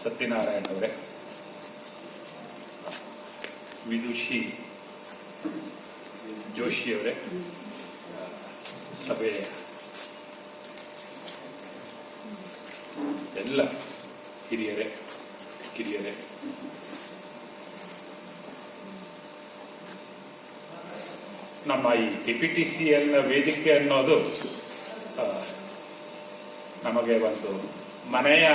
ಸತ್ಯನಾರಾಯಣ ಅವರೇ, ವಿದುಷಿ ಜೋಶಿಯವರೇ, ಸಭೆಯ ಎಲ್ಲ ಹಿರಿಯರೇ ಕಿರಿಯರೇ, ನಮ್ಮ ಈ PPTCL ವೇದಿಕೆ ಅನ್ನೋದು ನಮಗೆ ಒಂದು ಮನೆಯ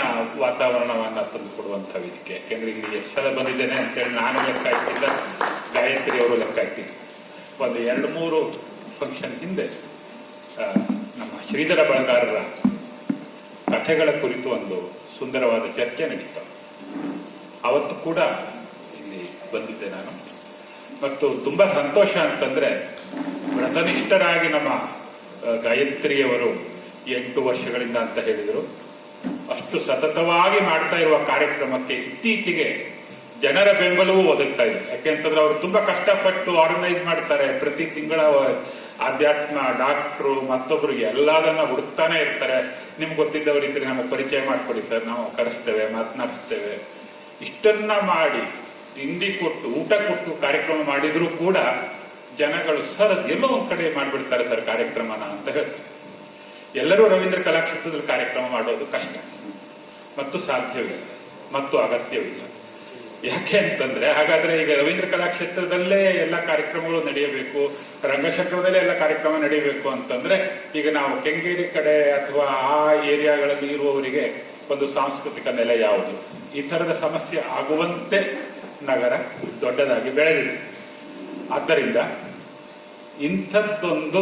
ವಾತಾವರಣವನ್ನು ತಂದುಕೊಡುವಂಥ ವೇದಿಕೆ. ಯಾಕೆಂದ್ರೆ ಇಲ್ಲಿ ಎಷ್ಟು ಸಲ ಬಂದಿದ್ದೇನೆ ಅಂತೇಳಿ ನಾನು ಲೆಕ್ಕ ಇಟ್ಟಿದ್ದ, ಗಾಯತ್ರಿ ಅವರು ಲೆಕ್ಕ ಇಟ್ಟಿದ್ದೆ. ಒಂದು 2-3 ಫಂಕ್ಷನ್ ಹಿಂದೆ ನಮ್ಮ ಶ್ರೀಧರ ಬಳಗಾರರ ಕಥೆಗಳ ಕುರಿತು ಒಂದು ಸುಂದರವಾದ ಚರ್ಚೆ ನಡೀತು. ಅವತ್ತು ಕೂಡ ಇಲ್ಲಿ ಬಂದಿದ್ದೆ ನಾನು. ಮತ್ತು ತುಂಬಾ ಸಂತೋಷ ಅಂತಂದ್ರೆ, ವ್ರತನಿಷ್ಠರಾಗಿ ನಮ್ಮ ಗಾಯತ್ರಿಯವರು 8 ವರ್ಷಗಳಿಂದ ಅಂತ ಹೇಳಿದರು, ಅಷ್ಟು ಸತತವಾಗಿ ಮಾಡ್ತಾ ಇರುವ ಕಾರ್ಯಕ್ರಮಕ್ಕೆ ಇತ್ತೀಚೆಗೆ ಜನರ ಬೆಂಬಲವೂ ಒದಗ್ತಾ ಇದೆ. ಯಾಕೆಂತಂದ್ರೆ ಅವರು ತುಂಬಾ ಕಷ್ಟಪಟ್ಟು ಆರ್ಗನೈಸ್ ಮಾಡ್ತಾರೆ. ಪ್ರತಿ ತಿಂಗಳ ಆಧ್ಯಾತ್ಮ ಡಾಕ್ಟ್ರು ಮತ್ತೊಬ್ರು ಎಲ್ಲದನ್ನ ಹುಡುಕ್ತಾನೆ ಇರ್ತಾರೆ. ನಿಮ್ಗೆ ಗೊತ್ತಿದ್ದವರಿದ್ರೆ ನಮಗೆ ಪರಿಚಯ ಮಾಡ್ಕೊಡಿ ಸರ್, ನಾವು ಕರೆಸ್ತೇವೆ, ಮಾತನಾಡಿಸ್ತೇವೆ. ಇಷ್ಟನ್ನ ಮಾಡಿ ತಿಂಡಿ ಕೊಟ್ಟು ಊಟ ಕೊಟ್ಟು ಕಾರ್ಯಕ್ರಮ ಮಾಡಿದ್ರು ಕೂಡ ಜನಗಳು ಸರ್ ಎಲ್ಲೋ ಒಂದ್ ಕಡೆ ಮಾಡಿಬಿಡ್ತಾರೆ ಸರ್ ಕಾರ್ಯಕ್ರಮನ ಅಂತ ಹೇಳ್ತಾರೆ. ಎಲ್ಲರೂ ರವೀಂದ್ರ ಕಲಾಕ್ಷೇತ್ರದಲ್ಲಿ ಕಾರ್ಯಕ್ರಮ ಮಾಡೋದು ಕಷ್ಟ ಮತ್ತು ಸಾಧ್ಯವಿಲ್ಲ ಮತ್ತು ಅಗತ್ಯವಿಲ್ಲ. ಯಾಕೆ ಅಂತಂದ್ರೆ, ಹಾಗಾದ್ರೆ ಈಗ ರವೀಂದ್ರ ಕಲಾಕ್ಷೇತ್ರದಲ್ಲೇ ಎಲ್ಲ ಕಾರ್ಯಕ್ರಮಗಳು ನಡೆಯಬೇಕು, ರಂಗಶಕ್ರದಲ್ಲೇ ಎಲ್ಲ ಕಾರ್ಯಕ್ರಮ ನಡೆಯಬೇಕು ಅಂತಂದ್ರೆ, ಈಗ ನಾವು ಕೆಂಗೇರಿ ಕಡೆ ಅಥವಾ ಆ ಏರಿಯಾಗಳಲ್ಲಿ ಇರುವವರಿಗೆ ಒಂದು ಸಾಂಸ್ಕೃತಿಕ ನೆಲೆ ಯಾವುದು? ಈ ತರದ ಸಮಸ್ಯೆ ಆಗುವಂತೆ ನಗರ ದೊಡ್ಡದಾಗಿ ಬೆಳೆದಿದೆ. ಆದ್ದರಿಂದ ಇಂಥದ್ದೊಂದು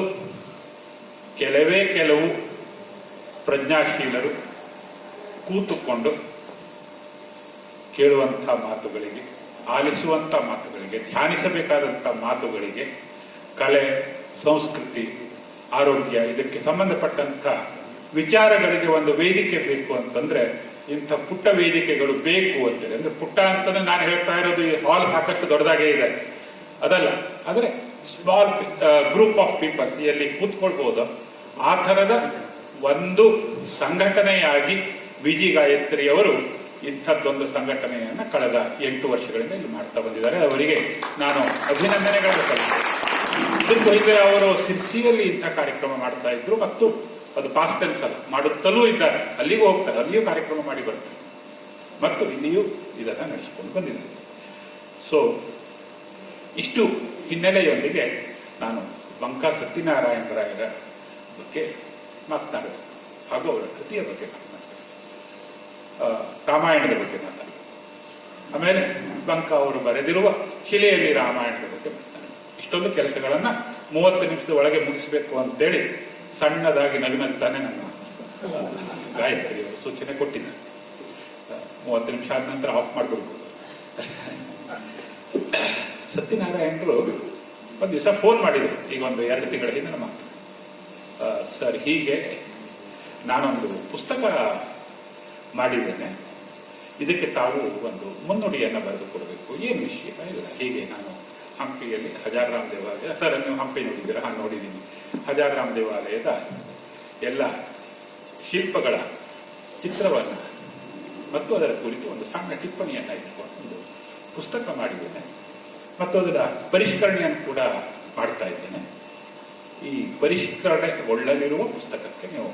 ಕೆಲವು ಪ್ರಜ್ಞಾಶೀಲರು ಕೂತುಕೊಂಡು ಕೇಳುವಂತಹ ಮಾತುಗಳಿಗೆ, ಆಲಿಸುವಂತಹ ಮಾತುಗಳಿಗೆ, ಧ್ಯಾನಿಸಬೇಕಾದಂತಹ ಮಾತುಗಳಿಗೆ, ಕಲೆ, ಸಂಸ್ಕೃತಿ, ಆರೋಗ್ಯ ಇದಕ್ಕೆ ಸಂಬಂಧಪಟ್ಟಂತ ವಿಚಾರಗಳಿಗೆ ಒಂದು ವೇದಿಕೆ ಬೇಕು ಅಂತಂದ್ರೆ ಇಂಥ ಪುಟ್ಟ ವೇದಿಕೆಗಳು ಬೇಕು ಅಂತೇಳಿ. ಅಂದ್ರೆ ಪುಟ್ಟ ಅಂತಂದ್ರೆ ನಾನು ಹೇಳ್ತಾ ಇರೋದು ಈ ಹಾಲ್ ಸಾಕಷ್ಟು ದೊಡ್ಡದಾಗೇ ಇದೆ ಅದಲ್ಲ, ಆದ್ರೆ ಸ್ಮಾಲ್ ಗ್ರೂಪ್ ಆಫ್ ಪೀಪಲ್ ಇಲ್ಲಿ ಕೂತ್ಕೊಳ್ಬಹುದು. ಆ ಥರದ ಒಂದು ಸಂಘಟನೆಯಾಗಿ ವಿಜಿ ಗಾಯತ್ರಿಯವರು ಇಂಥದ್ದೊಂದು ಸಂಘಟನೆಯನ್ನ ಕಳೆದ 8 ವರ್ಷಗಳಿಂದ ಇಲ್ಲಿ ಮಾಡ್ತಾ ಬಂದಿದ್ದಾರೆ. ಅವರಿಗೆ ನಾನು ಅಭಿನಂದನೆಗಳನ್ನು ಸಲ್ಲಿಸ್ತೇನೆ. ಇದಕ್ಕೂ ಹಿಂದೆ ಅವರು ಸಿರ್ಸಿಯಲ್ಲಿ ಇಂಥ ಕಾರ್ಯಕ್ರಮ ಮಾಡ್ತಾ ಇದ್ರು ಮತ್ತು ಅದು ಪಾಸ್ಟ್ ಟೆನ್ಸ್ ಅಲ್ಲ, ಮಾಡುತ್ತಲೂ ಇದ್ದಾರೆ. ಅಲ್ಲಿಗೂ ಹೋಗ್ತಾರೆ, ಅಲ್ಲಿಯೂ ಕಾರ್ಯಕ್ರಮ ಮಾಡಿ ಬರ್ತಾರೆ ಮತ್ತು ಇಲ್ಲಿಯೂ ಇದನ್ನ ನಡೆಸಿಕೊಂಡು ಬಂದಿದ್ದಾರೆ. ಸೊ ಇಷ್ಟು ಹಿನ್ನೆಲೆಯೊಂದಿಗೆ ನಾನು ಬಂಕಾ ಸತ್ಯನಾರಾಯಣರಾಯರ ಬಗ್ಗೆ ಮಾತನಾಡಬೇಕು ಹಾಗೂ ಅವರ ಕೃತಿಯ ಬಗ್ಗೆ ಮಾತನಾಡಬೇಕು, ರಾಮಾಯಣದ ಬಗ್ಗೆ ಮಾತನಾಡಬೇಕು, ಆಮೇಲೆ ಬಂಕಾ ಅವರು ಬರೆದಿರುವ ಶಿಲೆಯಲ್ಲಿ ರಾಮಾಯಣದ ಬಗ್ಗೆ ಮಾತನಾಡಬೇಕು. ಇಷ್ಟೊಂದು ಕೆಲಸಗಳನ್ನ 30 ನಿಮಿಷದ ಒಳಗೆ ಮುಗಿಸಬೇಕು ಅಂತೇಳಿ ಸಣ್ಣದಾಗಿ ನಗುನಗ್ತಾನೆ ನನ್ನ ಗಾಯತ್ರಿ ಸೂಚನೆ ಕೊಟ್ಟಿದ್ದಾರೆ. 30 ನಿಮಿಷ ಆದ ನಂತರ ಆಫ್ ಮಾಡ್ಬಿಡ್ಬೋದು. ಸತ್ಯನಾರಾಯಣರು ಒಂದು ದಿವಸ ಫೋನ್ ಮಾಡಿದ್ರು, ಈಗ ಒಂದು 2 ತಿಂಗಳ ಹಿಂದೆ ನಮ್ಮ ಸರ್, ಹೀಗೆ ನಾನೊಂದು ಪುಸ್ತಕ ಮಾಡಿದ್ದೇನೆ, ಇದಕ್ಕೆ ತಾವು ಒಂದು ಮುನ್ನುಡಿಯನ್ನ ಬರೆದು ಕೊಡಬೇಕು. ಏನು ವಿಷಯ ಇಲ್ಲ, ಹೀಗೆ ನಾನು ಹಂಪಿಯಲ್ಲಿ ಹಜಾರರಾಮ್ ದೇವಾಲಯ, ಸರ್ ನೀವು ಹಂಪಿ ನೋಡಿದ್ದೀರಾ? ನೋಡಿದ್ದೀನಿ. ಹಜಾರರಾಮ್ ದೇವಾಲಯದ ಎಲ್ಲ ಶಿಲ್ಪಗಳ ಚಿತ್ರವನ್ನ ಮತ್ತು ಅದರ ಕುರಿತು ಒಂದು ಸಣ್ಣ ಟಿಪ್ಪಣಿಯನ್ನ ಇಟ್ಕೊಂಡು ಒಂದು ಪುಸ್ತಕ ಮಾಡಿದ್ದೇನೆ ಮತ್ತು ಅದರ ಪರಿಷ್ಕರಣೆಯನ್ನು ಕೂಡ ಮಾಡ್ತಾ ಇದ್ದೇನೆ. ಈ ಪರಿಷ್ಕರಣೆಗೊಳ್ಳಲಿರುವ ಪುಸ್ತಕಕ್ಕೆ ನೀವು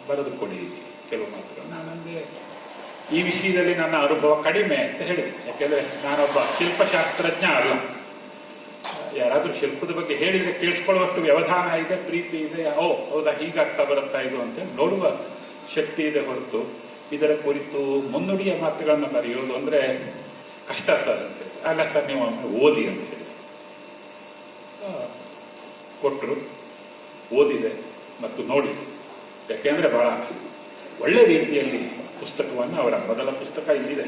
ಬರೆದು ಕೊಡಿ ಕೆಲವು ಮಾತುಗಳು. ನಾನಂದ್ರೆ ಈ ವಿಷಯದಲ್ಲಿ ನನ್ನ ಅನುಭವ ಕಡಿಮೆ ಅಂತ ಹೇಳಿದೆ. ಯಾಕೆಂದ್ರೆ ನಾನೊಬ್ಬ ಶಿಲ್ಪಶಾಸ್ತ್ರಜ್ಞ ಅಲ್ಲ. ಯಾರಾದ್ರೂ ಶಿಲ್ಪದ ಬಗ್ಗೆ ಹೇಳಿದ್ರೆ ಕೇಳಿಸ್ಕೊಳ್ಳುವಷ್ಟು ವ್ಯವಧಾನ ಇದೆ, ಪ್ರೀತಿ ಇದೆ, ಹೌದಾ ಹೀಗಾಗ್ತಾ ಬರುತ್ತಾ ಇದು ಅಂತ ನೋಡುವ ಶಕ್ತಿ ಇದೆ ಹೊರತು ಇದರ ಕುರಿತು ಮುನ್ನುಡಿಯ ಮಾತುಗಳನ್ನು ಬರೆಯೋದು ಅಂದ್ರೆ ಕಷ್ಟ ಸರ್ ಅಂತ ಹೇಳಿ. ಅಲ್ಲ ಸರ್, ನೀವು ಓದಿ ಅಂತ ಹೇಳಿ ಕೊಟ್ಟರು. ಓದಿದೆ ಮತ್ತು ನೋಡಿ. ಯಾಕೆಂದ್ರೆ ಬಹಳ ಒಳ್ಳೆ ರೀತಿಯಲ್ಲಿ ಪುಸ್ತಕವನ್ನು, ಅವರ ಮೊದಲ ಪುಸ್ತಕ ಇಲ್ಲಿದೆ,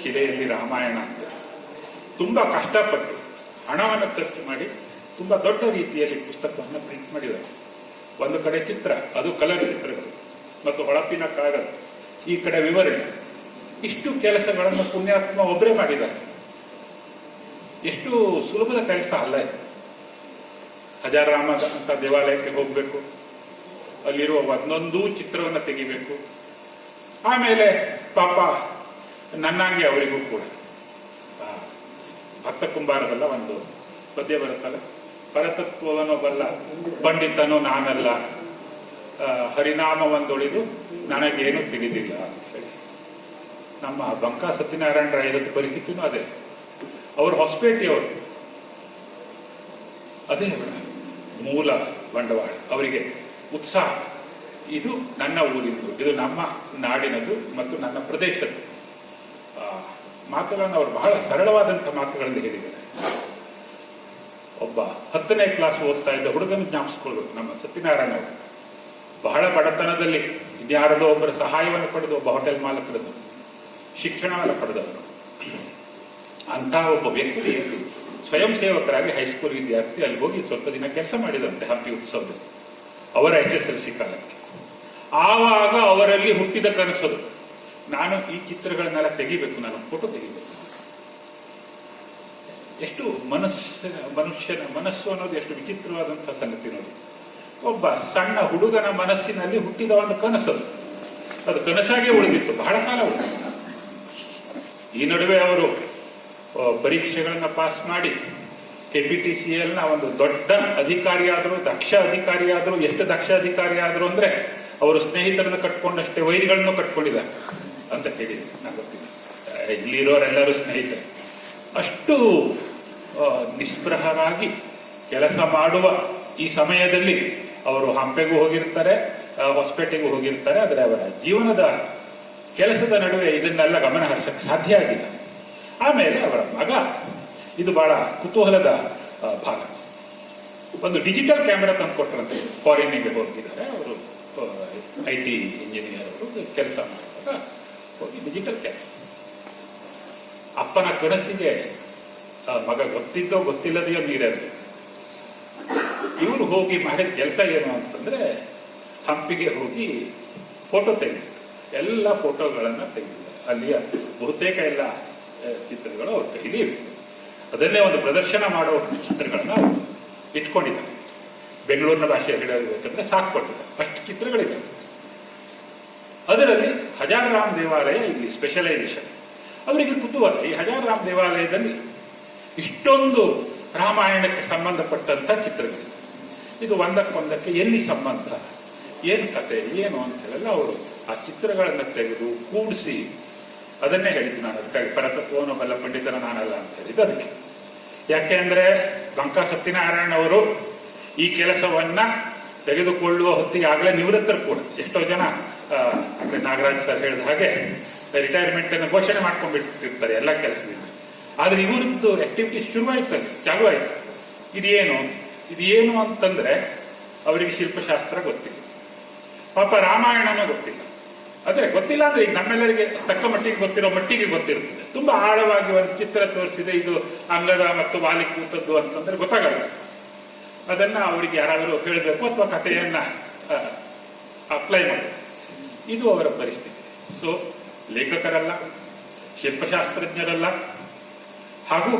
ಶಿಲೆಯಲ್ಲಿ ರಾಮಾಯಣ ಅಂತ, ತುಂಬಾ ಕಷ್ಟಪಟ್ಟು ಹಣವನ್ನು ಖರ್ಚು ಮಾಡಿ ತುಂಬಾ ದೊಡ್ಡ ರೀತಿಯಲ್ಲಿ ಪುಸ್ತಕವನ್ನು ಪ್ರಿಂಟ್ ಮಾಡಿದ್ದಾರೆ. ಒಂದು ಕಡೆ ಚಿತ್ರ, ಅದು ಕಲರ್ ಚಿತ್ರಗಳು ಮತ್ತು ಹೊಳಪಿನ ಕಾಗದ, ಈ ಕಡೆ ವಿವರಣೆ, ಇಷ್ಟು ಕೆಲಸಗಳನ್ನು ಪುಣ್ಯಾತ್ಮ ಒಬ್ಬರೇ ಮಾಡಿದ್ದಾರೆ. ಎಷ್ಟು ಸುಲಭದ ಕೆಲಸ ಅಲ್ಲ ಇದು. ಹಜಾರರಾಮ ಅಂತ ದೇವಾಲಯಕ್ಕೆ ಹೋಗಬೇಕು, ಅಲ್ಲಿರುವ ಒಂದೊಂದು ಚಿತ್ರವನ್ನು ತೆಗಿಬೇಕು, ಆಮೇಲೆ ಪಾಪ ನನ್ನಂಗೆ ಅವರಿಗೂ ಕೂಡ ಭಕ್ತ ಕುಂಬಾರದಲ್ಲ ಒಂದು ಪದ್ಯ ಬರುತ್ತಲ್ಲ, ಪರತತ್ವವನ್ನು ಬಲ್ಲ ಪಂಡಿತನು ನಾನಲ್ಲ, ಹರಿನಾಮವೊಂದೊಳಿದು ನನಗೇನು ತಿಳಿದಿಲ್ಲ ಅಂತ ಹೇಳಿ. ನಮ್ಮ ಬಂಕಾ ಸತ್ಯನಾರಾಯಣ ರಾಯರ ಪರಿಸ್ಥಿತಿನೂ ಅದೇ. ಅವರು ಹೊಸಪೇಟೆಯವರು, ಅದೇ ಅವರ ಮೂಲ ಬಂಡವಾಳ. ಅವರಿಗೆ ಉತ್ಸಾಹ, ಇದು ನನ್ನ ಊರಿದ್ದು, ಇದು ನಮ್ಮ ನಾಡಿನದು ಮತ್ತು ನನ್ನ ಪ್ರದೇಶದ್ದು. ಮಾತುಗಳನ್ನು ಅವರು ಬಹಳ ಸರಳವಾದಂತಹ ಮಾತುಗಳಲ್ಲಿ ಹೇಳಿದ್ದಾರೆ. ಒಬ್ಬ 10ನೇ ಕ್ಲಾಸ್ ಓದ್ತಾ ಇದ್ದ ಹುಡುಗನ ಜ್ಞಾಪಿಸ್ಕೊಳ್ಬೇಕು ನಮ್ಮ ಸತ್ಯನಾರಾಯಣ ಅವರು. ಬಹಳ ಬಡತನದಲ್ಲಿ ಇನ್ಯಾರದೋ ಒಬ್ಬರ ಸಹಾಯವನ್ನು ಪಡೆದು, ಒಬ್ಬ ಹೋಟೆಲ್ ಮಾಲಕರದ್ದು ಶಿಕ್ಷಣವನ್ನು ಪಡೆದವರು. ಅಂತಹ ಒಬ್ಬ ವ್ಯಕ್ತಿ ಸ್ವಯಂ ಸೇವಕರಾಗಿ ಹೈಸ್ಕೂಲ್ ವಿದ್ಯಾರ್ಥಿ ಅಲ್ಲಿ ಹೋಗಿ ಸ್ವಲ್ಪ ದಿನ ಕೆಲಸ ಮಾಡಿದಂತೆ ಹಂಪಿ ಉತ್ಸವದಲ್ಲಿ, ಅವರ SSLC ಕಾಲಕ್ಕೆ. ಆವಾಗ ಅವರಲ್ಲಿ ಹುಟ್ಟಿದ ಕನಸದು, ನಾನು ಈ ಚಿತ್ರಗಳನ್ನೆಲ್ಲ ತೆಗಿಬೇಕು, ನಾನು ಫೋಟೋ ತೆಗಿಬೇಕು. ಎಷ್ಟು ಮನುಷ್ಯನ ಮನಸ್ಸು ಅನ್ನೋದು ಎಷ್ಟು ವಿಚಿತ್ರವಾದಂತಹ ಸಂಗತಿ ನೋಡಿ. ಒಬ್ಬ ಸಣ್ಣ ಹುಡುಗನ ಮನಸ್ಸಿನಲ್ಲಿ ಹುಟ್ಟಿದ ಒಂದು ಕನಸದು, ಅದು ಕನಸಾಗೆ ಉಳಿದಿತ್ತು, ಬಹಳ ಕಾಲ ಉಳಿದಿತ್ತು. ಈ ನಡುವೆ ಅವರು ಪರೀಕ್ಷೆಗಳನ್ನ ಪಾಸ್ ಮಾಡಿ KPTCL ಒಂದು ದೊಡ್ಡ ಅಧಿಕಾರಿಯಾದರು, ದಕ್ಷ ಅಧಿಕಾರಿಯಾದರು. ಎಷ್ಟು ದಕ್ಷ ಅಧಿಕಾರಿಯಾದರು ಅಂದ್ರೆ ಅವರು ಸ್ನೇಹಿತರನ್ನು ಕಟ್ಕೊಂಡಷ್ಟೇ ವೈರಿಗಳನ್ನು ಕಟ್ಕೊಂಡಿದ್ದಾರೆ ಅಂತ ಕೇಳಿದ್ರು. ನಂಗೆ ಗೊತ್ತಿಲ್ಲ, ಇಲ್ಲಿರೋರೆಲ್ಲರೂ ಸ್ನೇಹಿತರು. ಅಷ್ಟು ನಿಸ್ಪೃಹರಾಗಿ ಕೆಲಸ ಮಾಡುವ ಈ ಸಮಯದಲ್ಲಿ ಅವರು ಹಂಪೆಗೂ ಹೋಗಿರ್ತಾರೆ, ಹೊಸಪೇಟೆಗೂ ಹೋಗಿರ್ತಾರೆ. ಆದರೆ ಅವರ ಜೀವನದ ಕೆಲಸದ ನಡುವೆ ಇದನ್ನೆಲ್ಲ ಗಮನ ಹರಿಸಕ್ಕೆ ಸಾಧ್ಯ ಆಗಿಲ್ಲ. ಆಮೇಲೆ ಅವರ ಮಗ, ಇದು ಬಹಳ ಕುತೂಹಲದ ಭಾಗ, ಒಂದು ಡಿಜಿಟಲ್ ಕ್ಯಾಮೆರಾ ತಂದು ಕೊಟ್ಟರಂತೆ. ಫಾರಿನ್ನಿಗೆ ಹೋಗಿದ್ದಾರೆ ಅವರು, IT ಇಂಜಿನಿಯರ್ ಅವರು ಕೆಲಸ ಮಾಡುವಾಗ ಹೋಗಿ ಡಿಜಿಟಲ್ ಕ್ಯಾಮೆರಾ. ಅಪ್ಪನ ಕನಸಿಗೆ ಮಗ ಗೊತ್ತಿದ್ದೋ ಗೊತ್ತಿಲ್ಲದೆಯೋ ನೀರಲ್ಲಿ. ಇವರು ಹೋಗಿ ಮಾಡಿದ ಕೆಲಸ ಏನು ಅಂತಂದ್ರೆ, ಹಂಪಿಗೆ ಹೋಗಿ ಫೋಟೋ ತೆಗೆದಿದ್ದಾರೆ. ಎಲ್ಲ ಫೋಟೋಗಳನ್ನ ತೆಗೆದಿದ್ದಾರೆ. ಅಲ್ಲಿಯ ಬಹುತೇಕ ಎಲ್ಲ ಚಿತ್ರಗಳು ಅವ್ರ ಕೈಲಿ ಇವೆ. ಅದನ್ನೇ ಒಂದು ಪ್ರದರ್ಶನ ಮಾಡೋ ಚಿತ್ರಗಳನ್ನ ಅವರು ಇಟ್ಕೊಂಡಿದ್ದಾರೆ. ಬೆಂಗಳೂರಿನ ಭಾಷೆ ಹೇಳಬೇಕಂದ್ರೆ ಸಾಕು ಕೊಟ್ಟಿದ್ದಾರೆ, ಅಷ್ಟು ಚಿತ್ರಗಳಿವೆ. ಅದರಲ್ಲಿ ಹಜಾರರಾಮ್ ದೇವಾಲಯ ಇಲ್ಲಿ ಸ್ಪೆಷಲೈಸೇಷನ್. ಅವರಿಗೆ ಕುತೂಹಲ, ಈ ಹಜಾರರಾಮ್ ದೇವಾಲಯದಲ್ಲಿ ಇಷ್ಟೊಂದು ರಾಮಾಯಣಕ್ಕೆ ಸಂಬಂಧಪಟ್ಟಂತ ಚಿತ್ರಗಳು, ಇದು ಒಂದಕ್ಕೊಂದಕ್ಕೆ ಎಲ್ಲಿ ಸಂಬಂಧ, ಏನು ಕತೆ, ಏನು ಅಂತ ಹೇಳಲ್ಲ. ಅವರು ಆ ಚಿತ್ರಗಳನ್ನು ತೆಗೆದು ಕೂಡಿಸಿ ಅದನ್ನೇ ಹೇಳಿದ್ದು. ನಾನು ಅದಕ್ಕಾಗಿ ಪರತತ್ವವನ್ನು ಬಲ್ಲ ಪಂಡಿತನ ನಾನಲ್ಲ ಅಂತ ಹೇಳಿದ್ದು ಅದಕ್ಕೆ. ಯಾಕೆ ಅಂದ್ರೆ ಬಂಕಾ ಸತ್ಯನಾರಾಯಣ ಅವರು ಈ ಕೆಲಸವನ್ನ ತೆಗೆದುಕೊಳ್ಳುವ ಹೊತ್ತಿಗೆ ಆಗಲೇ ನಿವೃತ್ತರು ಕೂಡ. ಎಷ್ಟೋ ಜನ ನಾಗರಾಜ್ ಸರ್ ಹೇಳಿದ ಹಾಗೆ ರಿಟೈರ್ಮೆಂಟ್ ಅನ್ನು ಘೋಷಣೆ ಮಾಡ್ಕೊಂಡ್ಬಿಟ್ಟಿರ್ತಾರೆ ಎಲ್ಲ ಕೆಲಸದಿಂದ. ಆದ್ರೆ ಇವರದ್ದು ಆಕ್ಟಿವಿಟೀಸ್ ಶುರುವಾಯ್ತು, ಚಾಲು ಆಯ್ತು. ಇದೇನು ಅಂತಂದ್ರೆ ಅವರಿಗೆ ಶಿಲ್ಪಶಾಸ್ತ್ರ ಗೊತ್ತಿಲ್ಲ, ಪಾಪ ರಾಮಾಯಣನೂ ಗೊತ್ತಿಲ್ಲ. ಆದ್ರೆ ಗೊತ್ತಿಲ್ಲ ಅಂದ್ರೆ ಈಗ ನಮ್ಮೆಲ್ಲರಿಗೆ ತಕ್ಕ ಮಟ್ಟಿಗೆ ಗೊತ್ತಿರೋ ಮಟ್ಟಿಗೆ ಗೊತ್ತಿರುತ್ತದೆ. ತುಂಬಾ ಆಳವಾಗಿ ಒಂದು ಚಿತ್ರ ತೋರಿಸಿದೆ, ಇದು ಅಂಗದ ಮತ್ತು ವಾಲಿ ಕೂತದ್ದು ಅಂತಂದ್ರೆ ಗೊತ್ತಾಗಲ್ಲ. ಅದನ್ನ ಅವರಿಗೆ ಯಾರಾದರೂ ಹೇಳಬೇಕು ಅಥವಾ ಕಥೆಯನ್ನ ಅಪ್ಲೈ ಮಾಡಬೇಕು. ಇದು ಅವರ ಪರಿಸ್ಥಿತಿ. ಸೊ ಲೇಖಕರಲ್ಲ, ಶಿಲ್ಪಶಾಸ್ತ್ರಜ್ಞರಲ್ಲ, ಹಾಗೂ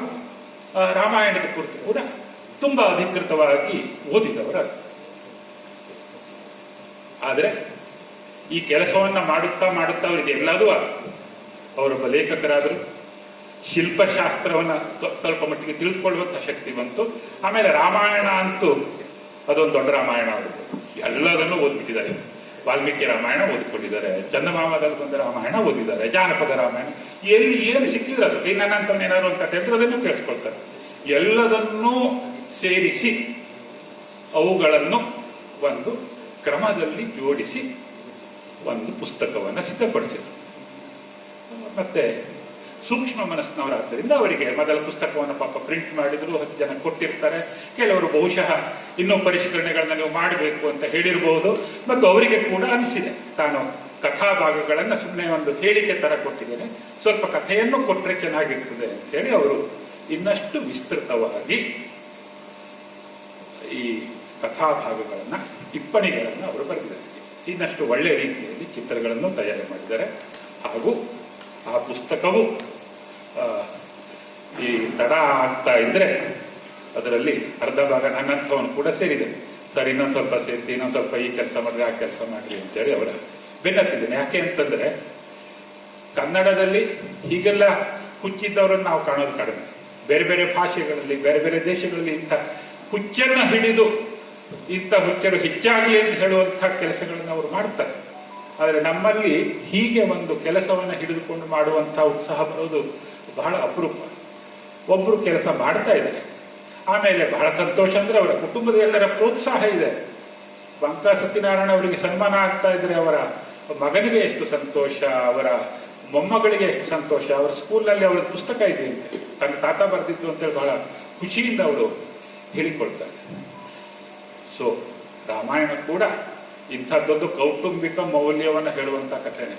ರಾಮಾಯಣದ ಕುರಿತು ಕೂಡ ತುಂಬಾ ಅಧಿಕೃತವಾಗಿ ಓದಿದವರಲ್ಲ. ಆದರೆ ಈ ಕೆಲಸವನ್ನ ಮಾಡುತ್ತಾ ಅವರಿಗೆ ಎಲ್ಲದೂ ಆಗ್ತದೆ. ಅವರೊಬ್ಬ ಲೇಖಕರಾದರು, ಶಿಲ್ಪಶಾಸ್ತ್ರವನ್ನ ಸ್ವಲ್ಪ ಮಟ್ಟಿಗೆ ತಿಳಿದುಕೊಳ್ಳುವಂತ ಶಕ್ತಿ ಬಂತು. ಆಮೇಲೆ ರಾಮಾಯಣ ಅಂತೂ ಅದೊಂದು ದೊಡ್ಡ ರಾಮಾಯಣ ಆಗುತ್ತೆ. ಎಲ್ಲದನ್ನು ಓದ್ಬಿಟ್ಟಿದ್ದಾರೆ. ವಾಲ್ಮೀಕಿ ರಾಮಾಯಣ ಓದಿಕೊಂಡಿದ್ದಾರೆ, ಚಂದಮಾಮದಲ್ಲಿ ಬಂದ ರಾಮಾಯಣ ಓದಿದ್ದಾರೆ, ಜಾನಪದ ರಾಮಾಯಣ, ಎಲ್ಲಿ ಏನು ಸಿಕ್ಕಿದ್ರೆ ಅದು ನನ್ನಂತ ಏನಾದ್ರು ಅಂತ ಹೇಳಿದ್ರೆ ಅದನ್ನು ಕೇಳಿಸ್ಕೊಳ್ತಾರೆ. ಎಲ್ಲದನ್ನೂ ಸೇರಿಸಿ ಅವುಗಳನ್ನು ಒಂದು ಕ್ರಮದಲ್ಲಿ ಜೋಡಿಸಿ ಒಂದು ಪುಸ್ತಕವನ್ನು ಸಿದ್ಧಪಡಿಸಿದರು. ಮತ್ತೆ ಸೂಕ್ಷ್ಮ ಮನಸ್ಸಿನವರಾದ್ದರಿಂದ ಅವರಿಗೆ ಮೊದಲ ಪುಸ್ತಕವನ್ನು ಪಾಪ ಪ್ರಿಂಟ್ ಮಾಡಿದ್ರು, 10 ಜನ ಕೊಟ್ಟಿರ್ತಾರೆ. ಕೆಲವರು ಬಹುಶಃ ಇನ್ನೂ ಪರಿಷ್ಕರಣೆಗಳನ್ನ ನೀವು ಮಾಡಬೇಕು ಅಂತ ಹೇಳಿರಬಹುದು. ಮತ್ತು ಅವರಿಗೆ ಕೂಡ ಅನಿಸಿದೆ, ತಾನು ಕಥಾಭಾಗಗಳನ್ನು ಸುಮ್ಮನೆ ಒಂದು ಹೇಳಿಕೆ ತರ ಕೊಟ್ಟಿದ್ದೇನೆ, ಸ್ವಲ್ಪ ಕಥೆಯನ್ನು ಕೊಟ್ಟರೆ ಚೆನ್ನಾಗಿರ್ತದೆ ಅಂತ ಹೇಳಿ ಅವರು ಇನ್ನಷ್ಟು ವಿಸ್ತೃತವಾಗಿ ಈ ಕಥಾಭಾಗಗಳನ್ನ, ಟಿಪ್ಪಣಿಗಳನ್ನು ಅವರು ಬರೆದಿದ್ದಾರೆ. ಇನ್ನಷ್ಟು ಒಳ್ಳೆಯ ರೀತಿಯಲ್ಲಿ ಚಿತ್ರಗಳನ್ನು ತಯಾರು ಮಾಡಿದ್ದಾರೆ. ಹಾಗೂ ಆ ಪುಸ್ತಕವು ಈ ತಡ ಆಗ್ತಾ ಇದ್ರೆ ಅದರಲ್ಲಿ ಅರ್ಧ ಭಾಗ ನನ್ನಂಥವನು ಕೂಡ ಸೇರಿದೆ. ಸರ್ ಇನ್ನೊಂದು ಸ್ವಲ್ಪ ಸೇರಿಸಿ, ಇನ್ನೊಂದು ಸ್ವಲ್ಪ ಈ ಕೆಲಸ ಮಾಡ್ರಿ, ಆ ಕೆಲಸ ಮಾಡ್ರಿ ಅಂತೇಳಿ ಅವರ ಬೆನ್ನತ್ತಿದ್ದೇನೆ. ಯಾಕೆ ಅಂತಂದ್ರೆ ಕನ್ನಡದಲ್ಲಿ ಹೀಗೆಲ್ಲ ಹುಚ್ಚಿದ್ದವರನ್ನು ನಾವು ಕಾಣೋದು ಕಡಿಮೆ. ಬೇರೆ ಬೇರೆ ಭಾಷೆಗಳಲ್ಲಿ, ಬೇರೆ ಬೇರೆ ದೇಶಗಳಲ್ಲಿ ಇಂಥ ಹುಚ್ಚನ್ನು ಹಿಡಿದು ಇಂಥ ಹುಚ್ಚರು ಹೆಚ್ಚಾಗಲಿ ಅಂತ ಹೇಳುವಂತಹ ಕೆಲಸಗಳನ್ನು ಅವರು ಮಾಡ್ತಾರೆ. ಆದರೆ ನಮ್ಮಲ್ಲಿ ಹೀಗೆ ಒಂದು ಕೆಲಸವನ್ನು ಹಿಡಿದುಕೊಂಡು ಮಾಡುವಂತಹ ಉತ್ಸಾಹ ಬರೋದು ಬಹಳ ಅಪರೂಪ. ಒಬ್ರು ಕೆಲಸ ಮಾಡ್ತಾ ಇದ್ದಾರೆ, ಆಮೇಲೆ ಬಹಳ ಸಂತೋಷ ಅಂದ್ರೆ ಅವರ ಕುಟುಂಬದ ಎಲ್ಲರ ಪ್ರೋತ್ಸಾಹ ಇದೆ. ಬಂಕಾ ಸತ್ಯನಾರಾಯಣ ಅವರಿಗೆ ಸನ್ಮಾನ ಆಗ್ತಾ ಇದ್ರೆ ಅವರ ಮಗನಿಗೆ ಎಷ್ಟು ಸಂತೋಷ, ಅವರ ಮೊಮ್ಮಗಳಿಗೆ ಎಷ್ಟು ಸಂತೋಷ. ಅವರ ಸ್ಕೂಲ್ನಲ್ಲಿ ಅವರ ಪುಸ್ತಕ ಇದೆ ಅಂತೆ, ತನ್ನ ತಾತ ಬರೆದಿತ್ತು ಅಂತೇಳಿ ಬಹಳ ಖುಷಿಯಿಂದ ಅವರು ಹೇಳಿಕೊಳ್ತಾರೆ. ಸೊ ರಾಮಾಯಣ ಕೂಡ ಇಂಥದ್ದೊಂದು ಕೌಟುಂಬಿಕ ಮೌಲ್ಯವನ್ನು ಹೇಳುವಂತ ಕಥೆನೆ.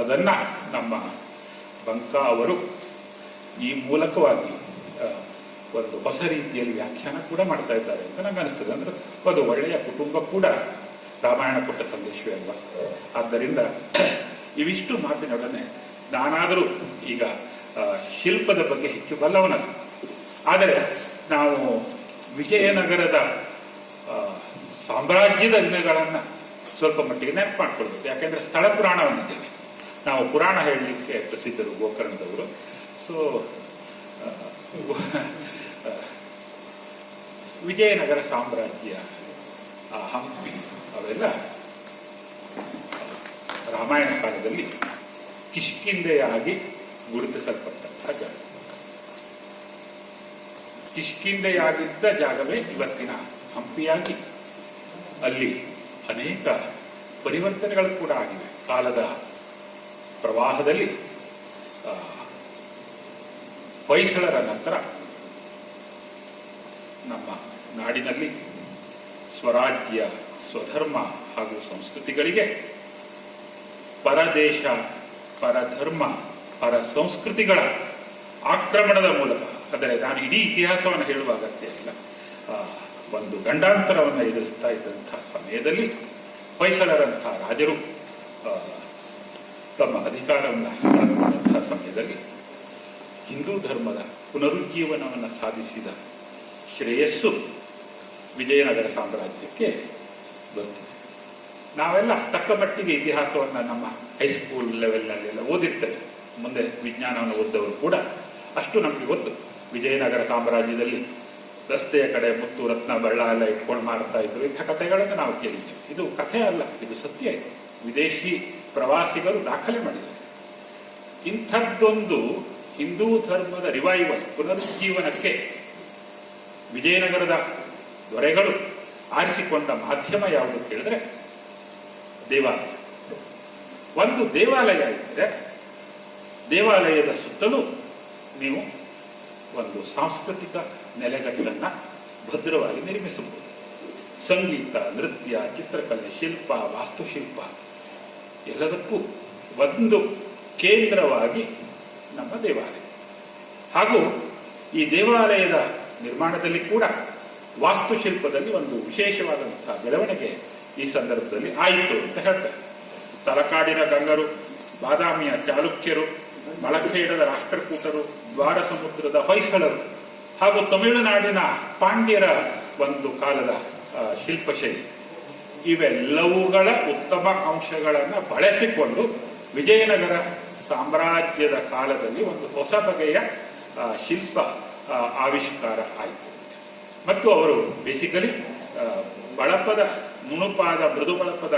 ಅದನ್ನ ನಮ್ಮ ಬಂಕಾ ಅವರು ಈ ಮೂಲಕವಾಗಿ ಒಂದು ಹೊಸ ರೀತಿಯಲ್ಲಿ ವ್ಯಾಖ್ಯಾನ ಕೂಡ ಮಾಡ್ತಾ ಇದ್ದಾರೆ ಅಂತ ನಂಗೆ ಅನಿಸ್ತದೆ. ಅಂದ್ರೆ ಒಂದು ಒಳ್ಳೆಯ ಕುಟುಂಬ ಕೂಡ ರಾಮಾಯಣ ಕೊಟ್ಟ ಸಂದೇಶವೇ ಅಲ್ವಾ. ಆದ್ದರಿಂದ ಇವಿಷ್ಟು ಮಾತಿನೊಡನೆ ನಾನಾದರೂ ಈಗ ಶಿಲ್ಪದ ಬಗ್ಗೆ ಹೆಚ್ಚು ಬಲ್ಲವನಲ್ಲ, ಆದರೆ ನಾವು ವಿಜಯನಗರದ ಸಾಮ್ರಾಜ್ಯದ ದಿನಗಳನ್ನ ಸ್ವಲ್ಪ ಮಟ್ಟಿಗೆ ನೆನಪು ಮಾಡ್ಕೊಳ್ಬೇಕು. ಯಾಕೆಂದ್ರೆ ಸ್ಥಳ ಪುರಾಣ ಹೊಂದಿದ್ದೇವೆ ನಾವು, ಪುರಾಣ ಹೇಳಲಿಕ್ಕೆ ಪ್ರಸಿದ್ಧರು ಗೋಕರ್ಣದವರು. ಸೊ ವಿಜಯನಗರ ಸಾಮ್ರಾಜ್ಯ, ಹಂಪಿ ಅವೆಲ್ಲ ರಾಮಾಯಣ ಕಾಲದಲ್ಲಿ ಕಿಷ್ಕಿಂಧೆಯಾಗಿ ಗುರುತಿಸಲ್ಪಟ್ಟಂತಹ ಜಾಗ. ಕಿಷ್ಕಿಂಧೆಯಾಗಿದ್ದ ಜಾಗವೇ ಇವತ್ತಿನ ಹಂಪಿಯಾಗಿ ಅಲ್ಲಿ ಅನೇಕ ಪರಿವರ್ತನೆಗಳು ಕೂಡ ಆಗಿವೆ. ಕಾಲದ ಪ್ರವಾಹದಲ್ಲಿ ಹೊಯ್ಸಳರ ನಂತರ ನಮ್ಮ ನಾಡಿನಲ್ಲಿ ಸ್ವರಾಜ್ಯ, ಸ್ವಧರ್ಮ ಹಾಗೂ ಸಂಸ್ಕೃತಿಗಳಿಗೆ ಪರದೇಶ, ಪರಧರ್ಮ, ಪರ ಸಂಸ್ಕೃತಿಗಳ ಆಕ್ರಮಣದ ಮೂಲಕ, ಅಂದರೆ ನಾನು ಇಡೀ ಇತಿಹಾಸವನ್ನು ಹೇಳುವ ಅಗತ್ಯ ಇಲ್ಲ, ಒಂದು ಗಂಡಾಂತರವನ್ನು ಎದುರಿಸ್ತಾ ಇದ್ದಂತಹ ಸಮಯದಲ್ಲಿ ಹೊಯ್ಸಳರಂತಹ ರಾಜರು ತಮ್ಮ ಅಧಿಕಾರವನ್ನು ಆರಂಭಿಸಿದಂತಹ ಸಮಯದಲ್ಲಿ ಹಿಂದೂ ಧರ್ಮದ ಪುನರುಜ್ಜೀವನವನ್ನು ಸಾಧಿಸಿದ ಶ್ರೇಯಸ್ಸು ವಿಜಯನಗರ ಸಾಮ್ರಾಜ್ಯಕ್ಕೆ ಬರ್ತಿದೆ. ನಾವೆಲ್ಲ ತಕ್ಕ ಮಟ್ಟಿಗೆ ಇತಿಹಾಸವನ್ನು ನಮ್ಮ ಹೈಸ್ಕೂಲ್ ಲೆವೆಲ್ನಲ್ಲೆಲ್ಲ ಓದಿರ್ತೇವೆ. ಮುಂದೆ ವಿಜ್ಞಾನವನ್ನು ಓದಿದವರು ಕೂಡ ಅಷ್ಟು ನಮಗೆ ಗೊತ್ತು. ವಿಜಯನಗರ ಸಾಮ್ರಾಜ್ಯದಲ್ಲಿ ರಸ್ತೆಯ ಕಡೆ ಮುತ್ತು, ರತ್ನ, ಬಳ್ಳ ಎಲ್ಲ ಇಟ್ಕೊಂಡು ಮಾಡ್ತಾ ಇದ್ರು. ಇಂಥ ಕಥೆಗಳನ್ನು ನಾವು ಕೇಳಿದ್ದೇವೆ. ಇದು ಕಥೆ ಅಲ್ಲ, ಇದು ಸತ್ಯ. ಇದೆ ವಿದೇಶಿ ಪ್ರವಾಸಿಗರು ದಾಖಲೆ ಮಾಡಿದ್ದಾರೆ. ಇಂಥದ್ದೊಂದು ಹಿಂದೂ ಧರ್ಮದ ರಿವೈವಲ್, ಪುನರುಜ್ಜೀವನಕ್ಕೆ ವಿಜಯನಗರದ ದೊರೆಗಳು ಆರಿಸಿಕೊಂಡ ಮಾಧ್ಯಮ ಯಾವುದು ಕೇಳಿದ್ರೆ ದೇವಾಲಯ. ಒಂದು ದೇವಾಲಯ ಇದ್ದರೆ ದೇವಾಲಯದ ಸುತ್ತಲೂ ನೀವು ಒಂದು ಸಾಂಸ್ಕೃತಿಕ ನೆಲೆಗಟ್ಟನ್ನು ಭದ್ರವಾಗಿ ನಿರ್ಮಿಸಬಹುದು. ಸಂಗೀತ, ನೃತ್ಯ, ಚಿತ್ರಕಲೆ, ಶಿಲ್ಪ, ವಾಸ್ತುಶಿಲ್ಪ ಎಲ್ಲದಕ್ಕೂ ಒಂದು ಕೇಂದ್ರವಾಗಿ ನಮ್ಮ ದೇವಾಲಯ. ಹಾಗೂ ಈ ದೇವಾಲಯದ ನಿರ್ಮಾಣದಲ್ಲಿ ಕೂಡ ವಾಸ್ತುಶಿಲ್ಪದಲ್ಲಿ ಒಂದು ವಿಶೇಷವಾದಂತಹ ಬೆಳವಣಿಗೆ ಈ ಸಂದರ್ಭದಲ್ಲಿ ಆಯಿತು ಅಂತ ಹೇಳ್ತಾರೆ. ತಲಕಾಡಿನ ಗಂಗರು, ಬಾದಾಮಿಯ ಚಾಲುಕ್ಯರು, ಮಳಖೇಡದ ರಾಷ್ಟ್ರಕೂಟರು, ದ್ವಾರ ಸಮುದ್ರದ ಹೊಯ್ಸಳರು ಹಾಗೂ ತಮಿಳುನಾಡಿನ ಪಾಂಡ್ಯರ ಒಂದು ಕಾಲದ ಶಿಲ್ಪಶೈಲಿ, ಇವೆಲ್ಲವುಗಳ ಉತ್ತಮ ಅಂಶಗಳನ್ನು ಬಳಸಿಕೊಂಡು ವಿಜಯನಗರ ಸಾಮ್ರಾಜ್ಯದ ಕಾಲದಲ್ಲಿ ಒಂದು ಹೊಸ ಬಗೆಯ ಶಿಲ್ಪ ಆವಿಷ್ಕಾರ ಆಯಿತು. ಮತ್ತು ಅವರು ಬೇಸಿಕಲಿ ಬಳಪದ, ನುಣುಪಾದ, ಮೃದು ಬಳಪದ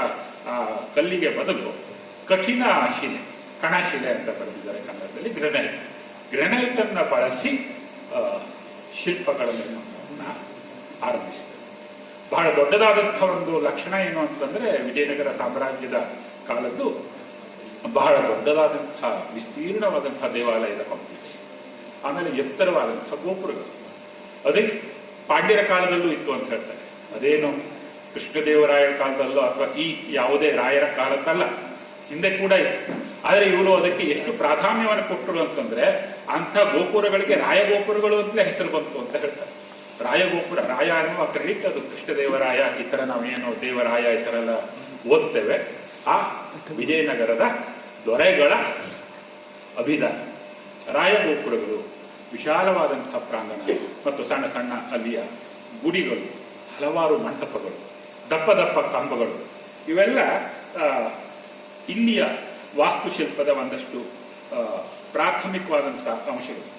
ಕಲ್ಲಿಗೆ ಬದಲು ಕಠಿಣ ಶಿಲೆ, ಕಣಶಿಲೆ ಅಂತ ಬರೆದಿದ್ದಾರೆ ಕನ್ನಡದಲ್ಲಿ, ಗ್ರೆನೈಟ್ ಅನ್ನು ಬಳಸಿ ಶಿಲ್ಪಗಳ ನಿರ್ಮಾಣವನ್ನು ಆರಂಭಿಸಿದರು. ಬಹಳ ದೊಡ್ಡದಾದಂತಹ ಒಂದು ಲಕ್ಷಣ ಏನು ಅಂತಂದ್ರೆ ವಿಜಯನಗರ ಸಾಮ್ರಾಜ್ಯದ ಕಾಲದ್ದು ಬಹಳ ದೊಡ್ಡದಾದಂತಹ ವಿಸ್ತೀರ್ಣವಾದಂತಹ ದೇವಾಲಯದ ಕಾಂಪ್ಲೆಕ್ಸ್, ಆಮೇಲೆ ಎತ್ತರವಾದಂತಹ ಗೋಪುರಗಳು. ಅದೇ ಪಾಂಡ್ಯರ ಕಾಲದಲ್ಲೂ ಇತ್ತು ಅಂತ ಹೇಳ್ತಾರೆ. ಅದೇನು ಕೃಷ್ಣದೇವರಾಯರ ಕಾಲದಲ್ಲೋ ಅಥವಾ ಈ ಯಾವುದೇ ರಾಯರ ಕಾಲಕ್ಕಲ್ಲ, ಹಿಂದೆ ಕೂಡ ಇತ್ತು. ಆದರೆ ಇವರು ಅದಕ್ಕೆ ಎಷ್ಟು ಪ್ರಾಧಾನ್ಯವನ್ನು ಕೊಟ್ಟರು ಅಂತಂದ್ರೆ ಅಂಥ ಗೋಪುರಗಳಿಗೆ ರಾಯಗೋಪುರಗಳು ಅಂತಲೇ ಹೆಸರು ಬಂತು ಅಂತ ಹೇಳ್ತಾರೆ. ರಾಯಗೋಪುರ, ರಾಯ ಅನ್ನುವ ಕ್ರೆಡಿಟ್ ಅದು ಕೃಷ್ಣದೇವರಾಯ, ಈ ತರ ನಾವೇನು ದೇವರಾಯ ಈ ತರ ಎಲ್ಲ ಓದ್ತೇವೆ, ಆ ವಿಜಯನಗರದ ದೊರೆಗಳ ಅಭಿದಾನ. ರಾಯಗೋಪುರಗಳು, ವಿಶಾಲವಾದಂತಹ ಪ್ರಾಂಗಣ ಮತ್ತು ಸಣ್ಣ ಸಣ್ಣ ಅಲ್ಲಿಯ ಗುಡಿಗಳು, ಹಲವಾರು ಮಂಟಪಗಳು, ದಪ್ಪ ದಪ್ಪ ಕಂಬಗಳು, ಇವೆಲ್ಲ ಇಲ್ಲಿಯ ವಾಸ್ತುಶಿಲ್ಪದ ಒಂದಷ್ಟು ಪ್ರಾಥಮಿಕವಾದಂತಹ ಅಂಶಗಳು,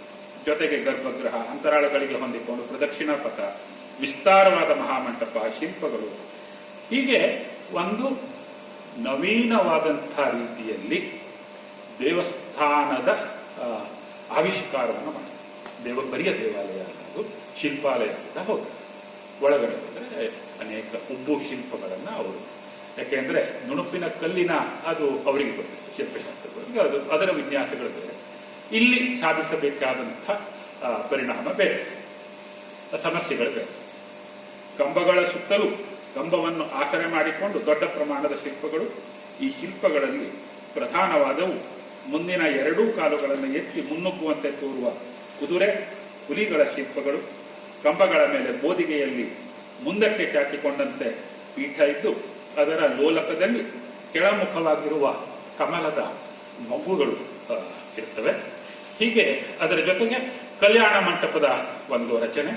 ಜೊತೆಗೆ ಗರ್ಭಗೃಹ, ಅಂತರಾಳಗಳಿಗೆ ಹೊಂದಿಕೊಂಡು ಪ್ರದಕ್ಷಿಣಾ ಪಥ, ವಿಸ್ತಾರವಾದ ಮಹಾಮಂಟಪ, ಶಿಲ್ಪಗಳು, ಹೀಗೆ ಒಂದು ನವೀನವಾದಂತಹ ರೀತಿಯಲ್ಲಿ ದೇವಸ್ಥಾನದ ಆವಿಷ್ಕಾರವನ್ನು ಮಾಡ್ತಾರೆ. ಬರಿಯ ದೇವಾಲಯ ಅನ್ನೋದು ಶಿಲ್ಪಾಲಯ ಕೂಡ ಹೌದು. ಒಳಗಡೆ ಹೋದರೆ ಅನೇಕ ಉಬ್ಬು ಶಿಲ್ಪಗಳನ್ನು ಅವರು, ಯಾಕೆಂದ್ರೆ ನುಣುಪಿನ ಕಲ್ಲಿನ ಅದು ಅವರಿಗೆ ಗೊತ್ತಿದೆ, ಶಿಲ್ಪಶಾಸ್ತ್ರಗಳಿಗೆ ಅದು ಅದರ ವಿನ್ಯಾಸಗಳು ಬೇರೆ, ಇಲ್ಲಿ ಸಾಧಿಸಬೇಕಾದಂಥ ಪರಿಣಾಮ ಬೇರೆ, ಸಮಸ್ಯೆಗಳು ಬೇರೆ. ಕಂಬಗಳ ಸುತ್ತಲೂ ಕಂಬವನ್ನು ಆಸರೆ ಮಾಡಿಕೊಂಡು ದೊಡ್ಡ ಪ್ರಮಾಣದ ಶಿಲ್ಪಗಳು. ಈ ಶಿಲ್ಪಗಳಲ್ಲಿ ಪ್ರಧಾನವಾದವು ಮುಂದಿನ ಎರಡೂ ಕಾಲುಗಳನ್ನು ಎತ್ತಿ ಮುನ್ನುಗ್ಗುವಂತೆ ತೋರುವ ಕುದುರೆ, ಹುಲಿಗಳ ಶಿಲ್ಪಗಳು. ಕಂಬಗಳ ಮೇಲೆ ಬೋದಿಗೆಯಲ್ಲಿ ಮುಂದಕ್ಕೆ ಚಾಚಿಕೊಂಡಂತೆ ಪೀಠ ಇದ್ದು ಅದರ ಲೋಲಕದಲ್ಲಿ ಕೆಳಮುಖವಾಗಿರುವ ಕಮಲದ ಮಗುಗಳು ಇರ್ತವೆ. ಹೀಗೆ ಅದರ ಜೊತೆಗೆ ಕಲ್ಯಾಣ ಮಂಟಪದ ಒಂದು ರಚನೆ.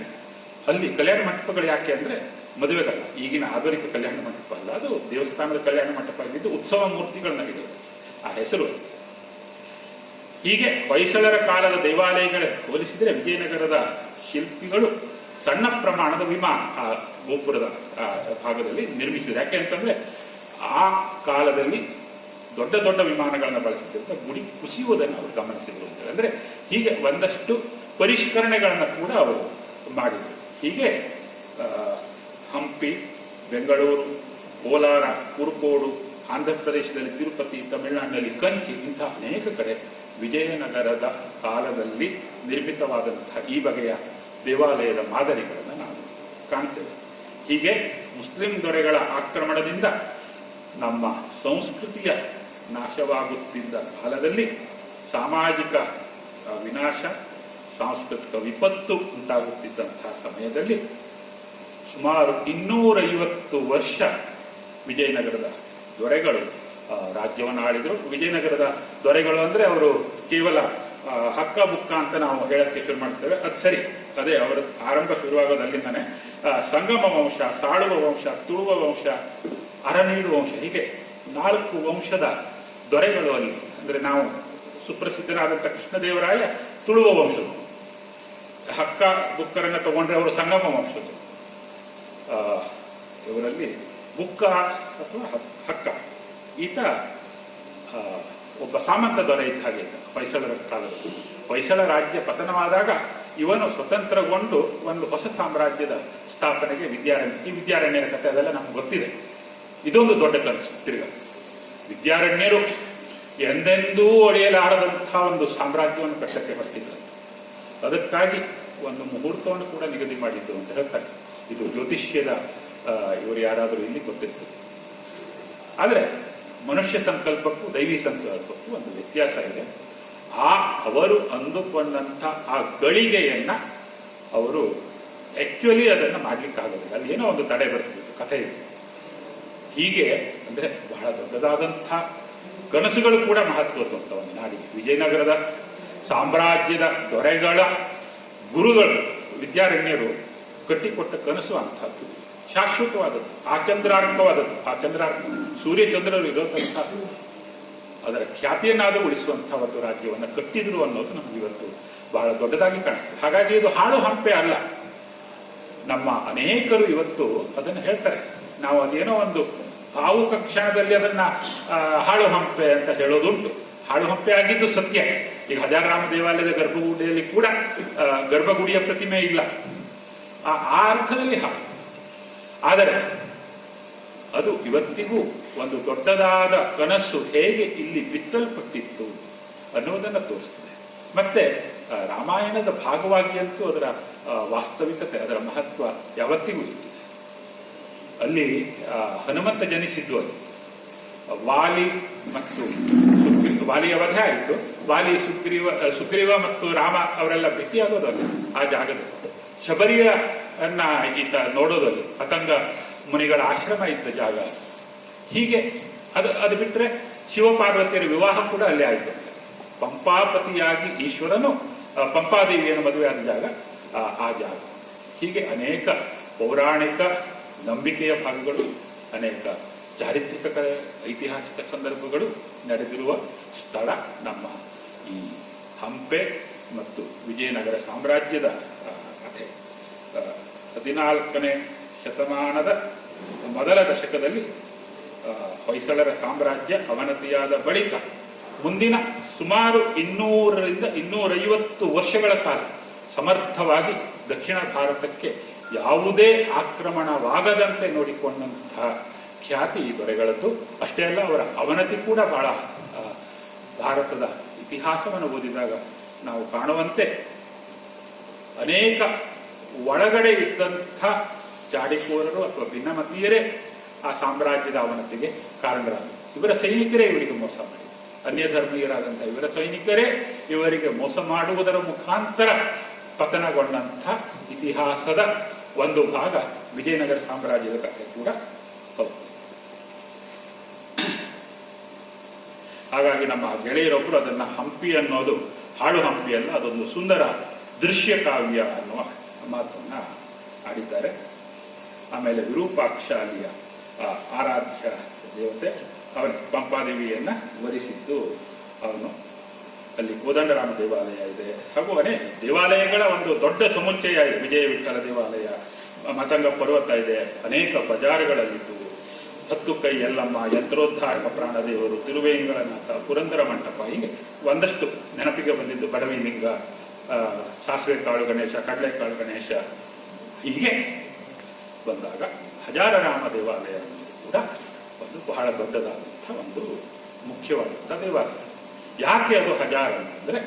ಅಲ್ಲಿ ಕಲ್ಯಾಣ ಮಂಟಪಗಳು ಯಾಕೆ ಅಂದ್ರೆ ಮದುವೆಗಲ್ಲ, ಈಗಿನ ಆಧುನಿಕ ಕಲ್ಯಾಣ ಮಂಟಪ ಅಲ್ಲ, ಅದು ದೇವಸ್ಥಾನದ ಕಲ್ಯಾಣ ಮಂಟಪ ಆಗಿದ್ದು ಉತ್ಸವ ಮೂರ್ತಿಗಳನ್ನಾಗಿದೆ ಆ ಹೆಸರು. ಹೀಗೆ ಹೊಯ್ಸಳರ ಕಾಲದ ದೇವಾಲಯಗಳ ಹೋಲಿಸಿದರೆ ವಿಜಯನಗರದ ಶಿಲ್ಪಿಗಳು ಸಣ್ಣ ಪ್ರಮಾಣದ ವಿಮಾನ ಆ ಗೋಪುರದ ಭಾಗದಲ್ಲಿ ನಿರ್ಮಿಸಿದ್ದಾರೆ. ಯಾಕೆ ಅಂತಂದ್ರೆ ಆ ಕಾಲದಲ್ಲಿ ದೊಡ್ಡ ದೊಡ್ಡ ವಿಮಾನಗಳನ್ನು ಬಳಸಿದ್ದರಿಂದ ಗುಡಿ ಕುಸಿಯುವುದನ್ನು ಅವರು ಗಮನಿಸಿದರು ಅಂತೇಳಿ. ಅಂದ್ರೆ ಹೀಗೆ ಒಂದಷ್ಟು ಪರಿಷ್ಕರಣೆಗಳನ್ನು ಕೂಡ ಅವರು ಮಾಡಿದರು. ಹೀಗೆ ಹಂಪಿ, ಬೆಂಗಳೂರು, ಕೋಲಾರ, ಕುರುಕೋಡು, ಆಂಧ್ರ ಪ್ರದೇಶದಲ್ಲಿ ತಿರುಪತಿ, ತಮಿಳುನಾಡಿನಲ್ಲಿ ಕಂಚಿ, ಇಂತಹ ಅನೇಕ ಕಡೆ ವಿಜಯನಗರದ ಕಾಲದಲ್ಲಿ ನಿರ್ಮಿತವಾದಂತಹ ಈ ಬಗೆಯ ದೇವಾಲಯದ ಮಾದರಿಗಳನ್ನು ನಾವು ಕಾಣ್ತೇವೆ. ಹೀಗೆ ಮುಸ್ಲಿಂ ದೊರೆಗಳ ಆಕ್ರಮಣದಿಂದ ನಮ್ಮ ಸಂಸ್ಕೃತಿಯ ನಾಶವಾಗುತ್ತಿದ್ದ ಕಾಲದಲ್ಲಿ ಸಾಮಾಜಿಕ ವಿನಾಶ, ಸಾಂಸ್ಕೃತಿಕ ವಿಪತ್ತು ಉಂಟಾಗುತ್ತಿದ್ದಂತಹ ಸಮಯದಲ್ಲಿ ಸುಮಾರು 250 ವರ್ಷ ವಿಜಯನಗರದ ದೊರೆಗಳು ರಾಜ್ಯವನ್ನು ಆಳಿದರು. ವಿಜಯನಗರದ ದೊರೆಗಳು ಅಂದ್ರೆ ಅವರು ಕೇವಲ ಹಕ್ಕ ಬುಕ್ಕ ಅಂತ ನಾವು ಹೇಳಕ್ಕೆ ಶುರು ಮಾಡ್ತೇವೆ, ಅದು ಸರಿ, ಅದೇ ಅವರ ಆರಂಭ ಶುರುವಾಗೋದು ಅಲ್ಲಿಂದಾನೆ. ಸಂಗಮ ವಂಶ, ಸಾಳುವ ವಂಶ, ತುಳುವ ವಂಶ, ಅರನೀಡು ವಂಶ, ಹೀಗೆ 4 ವಂಶದ ದೊರೆಗಳು ಅಲ್ಲಿ. ಅಂದ್ರೆ ನಾವು ಸುಪ್ರಸಿದ್ಧರಾದಂಥ ಕೃಷ್ಣದೇವರಾಯ ತುಳುವ ವಂಶದ್ದು, ಹಕ್ಕ ಬುಕ್ಕರನ್ನ ತಗೊಂಡ್ರೆ ಅವರು ಸಂಗಮ ವಂಶದ್ದು. ಇವರಲ್ಲಿ ಬುಕ್ಕ ಅಥವಾ ಹಕ್ಕ ಈತ ಒಬ್ಬ ಸಾಮಂತ ದೊರೆ ಇದ್ದ ಹಾಗೆ ಹೊಯ್ಸಳರ ಕಾಲದಲ್ಲಿ. ಹೊಯ್ಸಳ ರಾಜ್ಯ ಪತನವಾದಾಗ ಇವನು ಸ್ವತಂತ್ರಗೊಂಡು ಒಂದು ಹೊಸ ಸಾಮ್ರಾಜ್ಯದ ಸ್ಥಾಪನೆಗೆ ಈ ವಿದ್ಯಾರಣ್ಯರ ಕಥೆ ಅದೆಲ್ಲ ನಮ್ಗೆ ಗೊತ್ತಿದೆ. ಇದೊಂದು ದೊಡ್ಡ ಕನಸು. ತಿರ್ಗ ವಿದ್ಯಾರಣ್ಯರು ಎಂದೆಂದೂ ಒಡೆಯಲಾರದಂತಹ ಒಂದು ಸಾಮ್ರಾಜ್ಯವನ್ನು ಕಟ್ಟಕ್ಕೆ ಹೊರಟಿದ್ರು. ಅದಕ್ಕಾಗಿ ಒಂದು ಮುಹೂರ್ತವನ್ನು ಕೂಡ ನಿಗದಿ ಮಾಡಿದ್ರು ಅಂತ ಹೇಳ್ತಾರೆ. ಇದು ಜ್ಯೋತಿಷ್ಯದ ಇವರು ಯಾರಾದರೂ ಇಲ್ಲಿ ಗೊತ್ತಿರ್ತದೆ. ಆದರೆ ಮನುಷ್ಯ ಸಂಕಲ್ಪಕ್ಕೂ ದೈವಿ ಸಂಕಲ್ಪಕ್ಕೂ ಒಂದು ವ್ಯತ್ಯಾಸ ಇದೆ. ಅವರು ಅಂದುಕೊಂಡಂಥ ಆ ಗಳಿಗೆಯನ್ನ ಅವರು ಆಕ್ಚುಲಿ ಅದನ್ನ ಮಾಡ್ಲಿಕ್ಕಾಗೋದಿಲ್ಲ. ಅಲ್ಲಿ ಏನೋ ಒಂದು ತಡೆ ಬರ್ತಿತ್ತು, ಕಥೆ ಇದೆ. ಹೀಗೆ ಅಂದ್ರೆ ಬಹಳ ದೊಡ್ಡದಾದಂಥ ಕನಸುಗಳು ಕೂಡ ಮಹತ್ವದ ಒಂದು ನಾಡಿಗೆ. ವಿಜಯನಗರದ ಸಾಮ್ರಾಜ್ಯದ ದೊರೆಗಳ ಗುರುಗಳು ವಿದ್ಯಾರಣ್ಯರು ಕಟ್ಟಿಕೊಟ್ಟ ಕನಸು ಅಂತಹದ್ದು, ಶಾಶ್ವತವಾದದ್ದು, ಆಚಂದ್ರಾರ್ಕವಾದದ್ದು. ಸೂರ್ಯಚಂದ್ರರು ಇರೋದಂಥ ಅದರ ಖ್ಯಾತಿಯನ್ನಾದರೂ ಉಳಿಸುವಂತಹ ಒಂದು ರಾಜ್ಯವನ್ನು ಕಟ್ಟಿದ್ರು ಅನ್ನೋದು ನಮ್ಗೆ ಇವತ್ತು ಬಹಳ ದೊಡ್ಡದಾಗಿ ಕಾಣಿಸ್ತದೆ. ಹಾಗಾಗಿ ಇದು ಹಾಳು ಹಂಪೆ ಅಲ್ಲ. ನಮ್ಮ ಅನೇಕರು ಇವತ್ತು ಅದನ್ನು ಹೇಳ್ತಾರೆ. ನಾವು ಅದೇನೋ ಒಂದು ಭಾವುಕ ಕ್ಷಣದಲ್ಲಿ ಅದನ್ನ ಹಾಳು ಹಂಪೆ ಅಂತ ಹೇಳೋದುಂಟು. ಹಾಳು ಹಂಪೆ ಆಗಿದ್ದು ಸತ್ಯ. ಈಗ ಹಜಾರರಾಮ ದೇವಾಲಯದ ಗರ್ಭಗುಡಿಯಲ್ಲಿ ಕೂಡ ಗರ್ಭಗುಡಿಯ ಪ್ರತಿಮೆ ಇಲ್ಲ. ಆ ಅರ್ಥದಲ್ಲಿ ಹಾಳು. ಆದರೆ ಅದು ಇವತ್ತಿಗೂ ಒಂದು ದೊಡ್ಡದಾದ ಕನಸು ಹೇಗೆ ಇಲ್ಲಿ ಬಿತ್ತಲ್ಪಟ್ಟಿತ್ತು ಅನ್ನೋದನ್ನು ತೋರಿಸ್ತದೆ. ಮತ್ತೆ ರಾಮಾಯಣದ ಭಾಗವಾಗಿ ಅಂತೂ ಅದರ ವಾಸ್ತವಿಕತೆ, ಅದರ ಮಹತ್ವ ಯಾವತ್ತಿಗೂ ಇರ್ತದೆ. ಅಲ್ಲಿ ಹನುಮಂತ ಜನಿಸಿದ್ದು ಅದು ವಾಲಿ ಮತ್ತು ವಾಲಿಯ ವಧೆ ಆಯಿತು. ವಾಲಿ ಸುಗ್ರೀವ ಮತ್ತು ರಾಮ ಅವರೆಲ್ಲ ಭೇಟಿಯಾಗೋದಲ್ಲ ಆ ಜಾಗದಲ್ಲಿ. ಶಬರಿಯನ್ನ ಈತ ನೋಡೋದಲ್ಲಿ ಪತಂಗ ಮುನಿಗಳ ಆಶ್ರಮ ಇದ್ದ ಜಾಗ. ಹೀಗೆ ಅದು ಬಿಟ್ಟರೆ ಶಿವಪಾರ್ವತಿಯರ ವಿವಾಹ ಕೂಡ ಅಲ್ಲೇ ಆಯಿತು. ಪಂಪಾಪತಿಯಾಗಿ ಈಶ್ವರನು ಪಂಪಾದೇವಿಯನ್ನು ಮದುವೆಯಾದ ಜಾಗ ಆ ಜಾಗ. ಹೀಗೆ ಅನೇಕ ಪೌರಾಣಿಕ ನಂಬಿಕೆಯ ಭಾಗಗಳು, ಅನೇಕ ಚಾರಿತ್ರಿಕ ಐತಿಹಾಸಿಕ ಸಂದರ್ಭಗಳು ನಡೆದಿರುವ ಸ್ಥಳ ನಮ್ಮ ಈ ಹಂಪೆ ಮತ್ತು ವಿಜಯನಗರ ಸಾಮ್ರಾಜ್ಯದ ಕಥೆ. 14ನೇ ಶತಮಾನದ ಮೊದಲ ದಶಕದಲ್ಲಿ ಹೊಯ್ಸಳರ ಸಾಮ್ರಾಜ್ಯ ಅವನತಿಯಾದ ಬಳಿಕ ಮುಂದಿನ ಸುಮಾರು 200ರಿಂದ 250 ವರ್ಷಗಳ ಕಾಲ ಸಮರ್ಥವಾಗಿ ದಕ್ಷಿಣ ಭಾರತಕ್ಕೆ ಯಾವುದೇ ಆಕ್ರಮಣವಾಗದಂತೆ ನೋಡಿಕೊಂಡಂತಹ ಖ್ಯಾತಿ ಈ ದೊರೆಗಳದ್ದು. ಅಷ್ಟೇ ಅಲ್ಲ, ಅವರ ಅವನತಿ ಕೂಡ ಬಹಳ ಭಾರತದ ಇತಿಹಾಸವನ್ನು ಓದಿದಾಗ ನಾವು ಕಾಣುವಂತೆ ಅನೇಕ ಒಳಗಡೆ ಇದ್ದಂಥ ಚಾಡಿಕೋರರು ಅಥವಾ ಭಿನ್ನಮತೀಯರೇ ಆ ಸಾಮ್ರಾಜ್ಯದ ಅವನತಿಗೆ ಕಾರಣರಾದರು. ಇವರ ಸೈನಿಕರೇ ಇವರಿಗೆ ಮೋಸ ಮಾಡಿ, ಅನ್ಯ ಧರ್ಮೀಯರಾದಂಥ ಇವರ ಸೈನಿಕರೇ ಇವರಿಗೆ ಮೋಸ ಮಾಡುವುದರ ಮುಖಾಂತರ ಪತನಗೊಂಡಂಥ ಇತಿಹಾಸದ ಒಂದು ಭಾಗ ವಿಜಯನಗರ ಸಾಮ್ರಾಜ್ಯದ ಕಥೆ ಕೂಡ ಹೌದು. ಹಾಗಾಗಿ ನಮ್ಮ ಗೆಳೆಯರೊಬ್ಬರು ಅದನ್ನ ಹಂಪಿ ಅನ್ನೋದು ಹಾಳು ಹಂಪಿ ಅಲ್ಲ, ಅದೊಂದು ಸುಂದರ ದೃಶ್ಯ ಕಾವ್ಯ ಅನ್ನುವ ಮಾತನ್ನ ಆಡಿದ್ದಾರೆ. ಆಮೇಲೆ ವಿರೂಪಾಕ್ಷ ಅಲ್ಲಿಯ ಆರಾಧ್ಯ ದೇವತೆ, ಅವನ ಪಂಪಾದೇವಿಯನ್ನ ವರಿಸಿದ್ದು ಅವನು. ಅಲ್ಲಿ ಕೋದಂಡರಾಮ ದೇವಾಲಯ ಇದೆ, ಹಾಗೂ ಅನೇಕ ದೇವಾಲಯಗಳ ಒಂದು ದೊಡ್ಡ ಸಮುಚ್ಚಯ ಇದೆ. ವಿಜಯ ವಿಠಲ ದೇವಾಲಯ, ಮತಂಗ ಪರ್ವತ ಇದೆ, ಅನೇಕ ಬಜಾರ್ಗಳಲ್ಲಿದ್ದು, ಹತ್ತು ಕೈ ಯಲ್ಲಮ್ಮ, ಯಂತ್ರೋದ್ಧಾರಕ ಪ್ರಾಣದೇವರು, ತಿರುವೇಂಗಳನಾಥ, ಪುರಂದರ ಮಂಟಪ, ಹೀಗೆ ಒಂದಷ್ಟು ನೆನಪಿಗೆ ಬಂದಿದ್ದು ಬಡವಿ ಲಿಂಗ, ಸಾಸಿವೆ ಕಾಳು ಗಣೇಶ, ಕಡಲೆಕಾಳು ಗಣೇಶ, ಹೀಗೆ ಬಂದಾಗ ಹಜಾರರಾಮ ದೇವಾಲಯ ಕೂಡ ಒಂದು ಬಹಳ ದೊಡ್ಡದಾದಂತಹ ಒಂದು ಮುಖ್ಯವಾದಂತಹ ದೇವಾಲಯ. ಯಾಕೆ ಅದು ಹಜಾರ ಅಂತಂದ್ರೆ,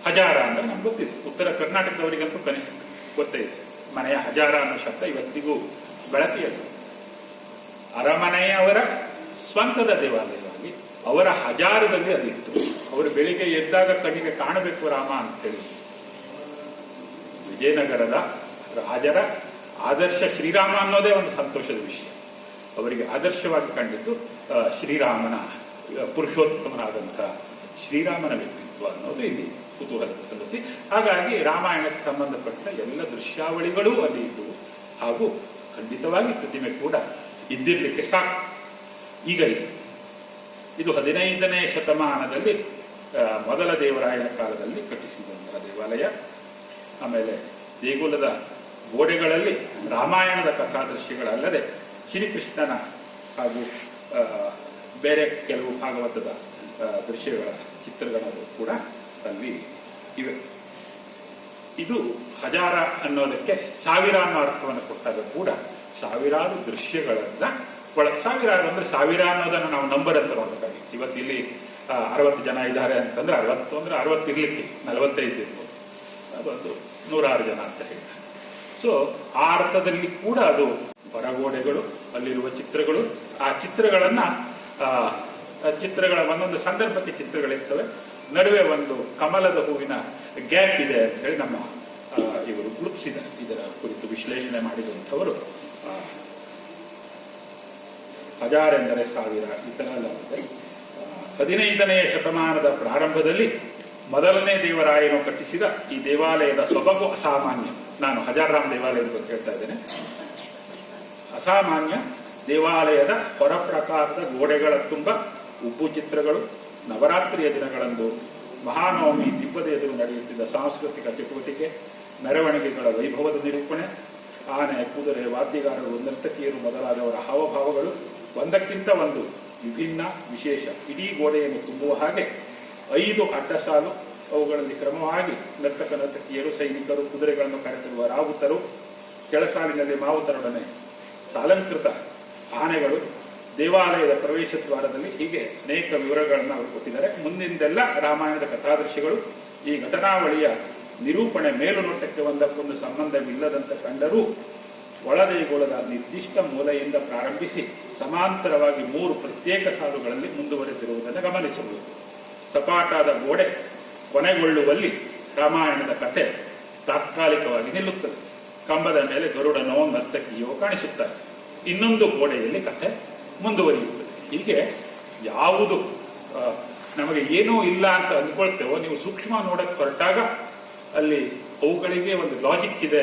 ಹಜಾರ ಅಂದ್ರೆ ನಮ್ಗೆ ಗೊತ್ತಿದೆ, ಉತ್ತರ ಕರ್ನಾಟಕದವರಿಗಂತೂ ಗೊತ್ತೇ ಇದೆ. ಮನೆಯ ಹಜಾರ ಅನ್ನೋ ಶಬ್ದ ಇವತ್ತಿಗೂ ಬಳಕೆಯದು. ಅರಮನೆಯವರ ಸ್ವಂತದ ದೇವಾಲಯವಾಗಿ ಅವರ ಹಜಾರದಲ್ಲಿ ಅದಿತ್ತು. ಅವರು ಬೆಳಿಗ್ಗೆ ಎದ್ದಾಗ ಕಣ್ಣಿಗೆ ಕಾಣಬೇಕು ರಾಮ ಅಂತ ಹೇಳಿ ವಿಜಯನಗರದ ರಾಜರ ಆದರ್ಶ ಶ್ರೀರಾಮ ಅನ್ನೋದೇ ಒಂದು ಸಂತೋಷದ ವಿಷಯ. ಅವರಿಗೆ ಆದರ್ಶವಾಗಿ ಕಂಡಿದ್ದು ಶ್ರೀರಾಮನ, ಪುರುಷೋತ್ತಮನಾದಂತಹ ಶ್ರೀರಾಮನ ವ್ಯಕ್ತಿತ್ವ ಅನ್ನೋದು ಇಲ್ಲಿ ಕುತೂಹಲದ ಸಂಗತಿ. ಹಾಗಾಗಿ ರಾಮಾಯಣಕ್ಕೆ ಸಂಬಂಧಪಟ್ಟ ಎಲ್ಲ ದೃಶ್ಯಾವಳಿಗಳೂ ಅಲ್ಲಿ ಇದ್ದವು, ಹಾಗೂ ಖಂಡಿತವಾಗಿ ಪ್ರತಿಮೆ ಕೂಡ ಇದ್ದಿರ್ಲಿಕ್ಕೆ ಸಾಕು. ಈಗ ಇದು 15ನೇ ಶತಮಾನದಲ್ಲಿ ಮೊದಲ ದೇವರಾಯನ ಕಾಲದಲ್ಲಿ ಕಟ್ಟಿಸಿದಂತಹ ದೇವಾಲಯ. ಆಮೇಲೆ ದೇಗುಲದ ಗೋಡೆಗಳಲ್ಲಿ ರಾಮಾಯಣದ ಕಥಾದೃಶ್ಯಗಳಲ್ಲದೆ ಶ್ರೀಕೃಷ್ಣನ ಹಾಗೂ ಬೇರೆ ಕೆಲವು ಭಾಗವತದ ದೃಶ್ಯಗಳ ಚಿತ್ರಗಳು ಕೂಡ ಅಲ್ಲಿ ಇವೆ. ಇದು ಹಜಾರ ಅನ್ನೋದಕ್ಕೆ ಸಾವಿರ ಅನ್ನೋ ಅರ್ಥವನ್ನು ಕೊಟ್ಟಾಗ ಕೂಡ ಸಾವಿರಾರು ದೃಶ್ಯಗಳನ್ನ ಸಾವಿರಾರು ಅಂದ್ರೆ ಸಾವಿರ ಅನ್ನೋದನ್ನು ನಾವು ನಂಬರ್ ಅಂತ ನೋಡಬೇಕಾಗಿತ್ತು. ಇವತ್ತಿಲ್ಲಿ 60 ಜನ ಇದ್ದಾರೆ ಅಂತಂದ್ರೆ 60 ಅಂದ್ರೆ 60 ಇರ್ಲಿಕ್ಕೆ 45 ಇರ್ಬೋದು, ಅದೊಂದು 106 ಜನ ಅಂತ ಹೇಳ್ತಾರೆ. ಸೊ ಆ ಅರ್ಥದಲ್ಲಿ ಕೂಡ ಅದು ಹೊರಗೋಡೆಗಳು, ಅಲ್ಲಿರುವ ಚಿತ್ರಗಳು, ಆ ಚಿತ್ರಗಳನ್ನ ಚಿತ್ರಗಳ ಒಂದೊಂದು ಸಂದರ್ಭಕ್ಕೆ ಚಿತ್ರಗಳಿರ್ತವೆ, ನಡುವೆ ಒಂದು ಕಮಲದ ಹೂವಿನ ಗ್ಯಾಪ್ ಇದೆ ಅಂತ ಹೇಳಿ ನಮ್ಮ ಇವರು ಗುರುತಿಸಿದ, ಇದರ ಕುರಿತು ವಿಶ್ಲೇಷಣೆ ಮಾಡಿದಂಥವರು ಹಜಾರ್ ಎಂದರೆ ಸಾವಿರ ಈ ತರ ಎಲ್ಲ ಇದೆ. 15ನೇ ಶತಮಾನದ ಪ್ರಾರಂಭದಲ್ಲಿ ಮೊದಲನೇ ದೇವರಾಯನು ಕಟ್ಟಿಸಿದ ಈ ದೇವಾಲಯದ ಸೊಬಗು ಅಸಾಮಾನ್ಯ. ನಾನು ಹಜಾರರಾಮ್ ದೇವಾಲಯದ ಬಗ್ಗೆ ಹೇಳ್ತಾ ಇದ್ದೇನೆ. ಅಸಾಮಾನ್ಯ. ದೇವಾಲಯದ ಹೊರ ಪ್ರಕಾರದ ಗೋಡೆಗಳ ತುಂಬ ಉಬ್ಬು ಚಿತ್ರಗಳು, ನವರಾತ್ರಿಯ ದಿನಗಳಂದು ಮಹಾನವಮಿ ದಿಬ್ಬದ ಎದುರು ನಡೆಯುತ್ತಿದ್ದ ಸಾಂಸ್ಕೃತಿಕ ಚಟುವಟಿಕೆ, ಮೆರವಣಿಗೆಗಳ ವೈಭವದ ನಿರೂಪಣೆ, ಆನೆ, ಕುದುರೆ, ವಾದ್ಯಗಾರರು, ನರ್ತಕಿಯರು ಮೊದಲಾದವರ ಹಾವಭಾವಗಳು ಒಂದಕ್ಕಿಂತ ಒಂದು ವಿಭಿನ್ನ, ವಿಶೇಷ. ಇಡೀ ಗೋಡೆಯನ್ನು ತುಂಬುವ ಹಾಗೆ 5 ಅಡ್ಡಸಾಲು, ಅವುಗಳಲ್ಲಿ ಕ್ರಮವಾಗಿ ನರ್ತಕ ನರ್ತಕಿಯರು, ಸೈನಿಕರು, ಕುದುರೆಗಳನ್ನು ಕರೆತರುವ ರಾವುತರು, ಕೆಳಸಾಲಿನಲ್ಲಿ ಮಾವುತರೊಡನೆ ಸಾಲಂಕೃತ ಆನೆಗಳು, ದೇವಾಲಯದ ಪ್ರವೇಶ ದ್ವಾರದಲ್ಲಿ, ಹೀಗೆ ಅನೇಕ ವಿವರಗಳನ್ನು ಅವರು ಕೊಟ್ಟಿದ್ದಾರೆ. ಮುಂದಿಂದೆಲ್ಲ ರಾಮಾಯಣದ ಕಥಾದೃಶ್ಯಗಳು. ಈ ಘಟನಾವಳಿಯ ನಿರೂಪಣೆ ಮೇಲುನೋಟಕ್ಕೆ ಒಂದಕ್ಕೊಂದು ಸಂಬಂಧವಿಲ್ಲದಂತೆ ಕಂಡರೂ ಒಳದೇಗುಲದ ನಿರ್ದಿಷ್ಟ ಮೂಲೆಯಿಂದ ಪ್ರಾರಂಭಿಸಿ ಸಮಾಂತರವಾಗಿ 3 ಪ್ರತ್ಯೇಕ ಸಾಲುಗಳಲ್ಲಿ ಮುಂದುವರೆದಿರುವುದನ್ನು ಗಮನಿಸಬಹುದು. ಸಪಾಟಾದ ಗೋಡೆ ಕೊನೆಗೊಳ್ಳುವಲ್ಲಿ ರಾಮಾಯಣದ ಕಥೆ ತಾತ್ಕಾಲಿಕವಾಗಿ ನಿಲ್ಲುತ್ತದೆ. ಕಂಬದ ಮೇಲೆ ಗರುಡನೋ ನರ್ತಕಿಯೋ ಕಾಣಿಸುತ್ತಾರೆ. ಇನ್ನೊಂದು ಗೋಡೆಯಲ್ಲಿ ಕಥೆ ಮುಂದುವರಿಯುತ್ತದೆ. ಹೀಗೆ ಯಾವುದು ನಮಗೆ ಏನೂ ಇಲ್ಲ ಅಂತ ಅಂದ್ಕೊಳ್ತೇವೋ, ನೀವು ಸೂಕ್ಷ್ಮ ನೋಡಕ್ಕೆ ಹೊರಟಾಗ ಅಲ್ಲಿ ಅವುಗಳಿಗೆ ಒಂದು ಲಾಜಿಕ್ ಇದೆ.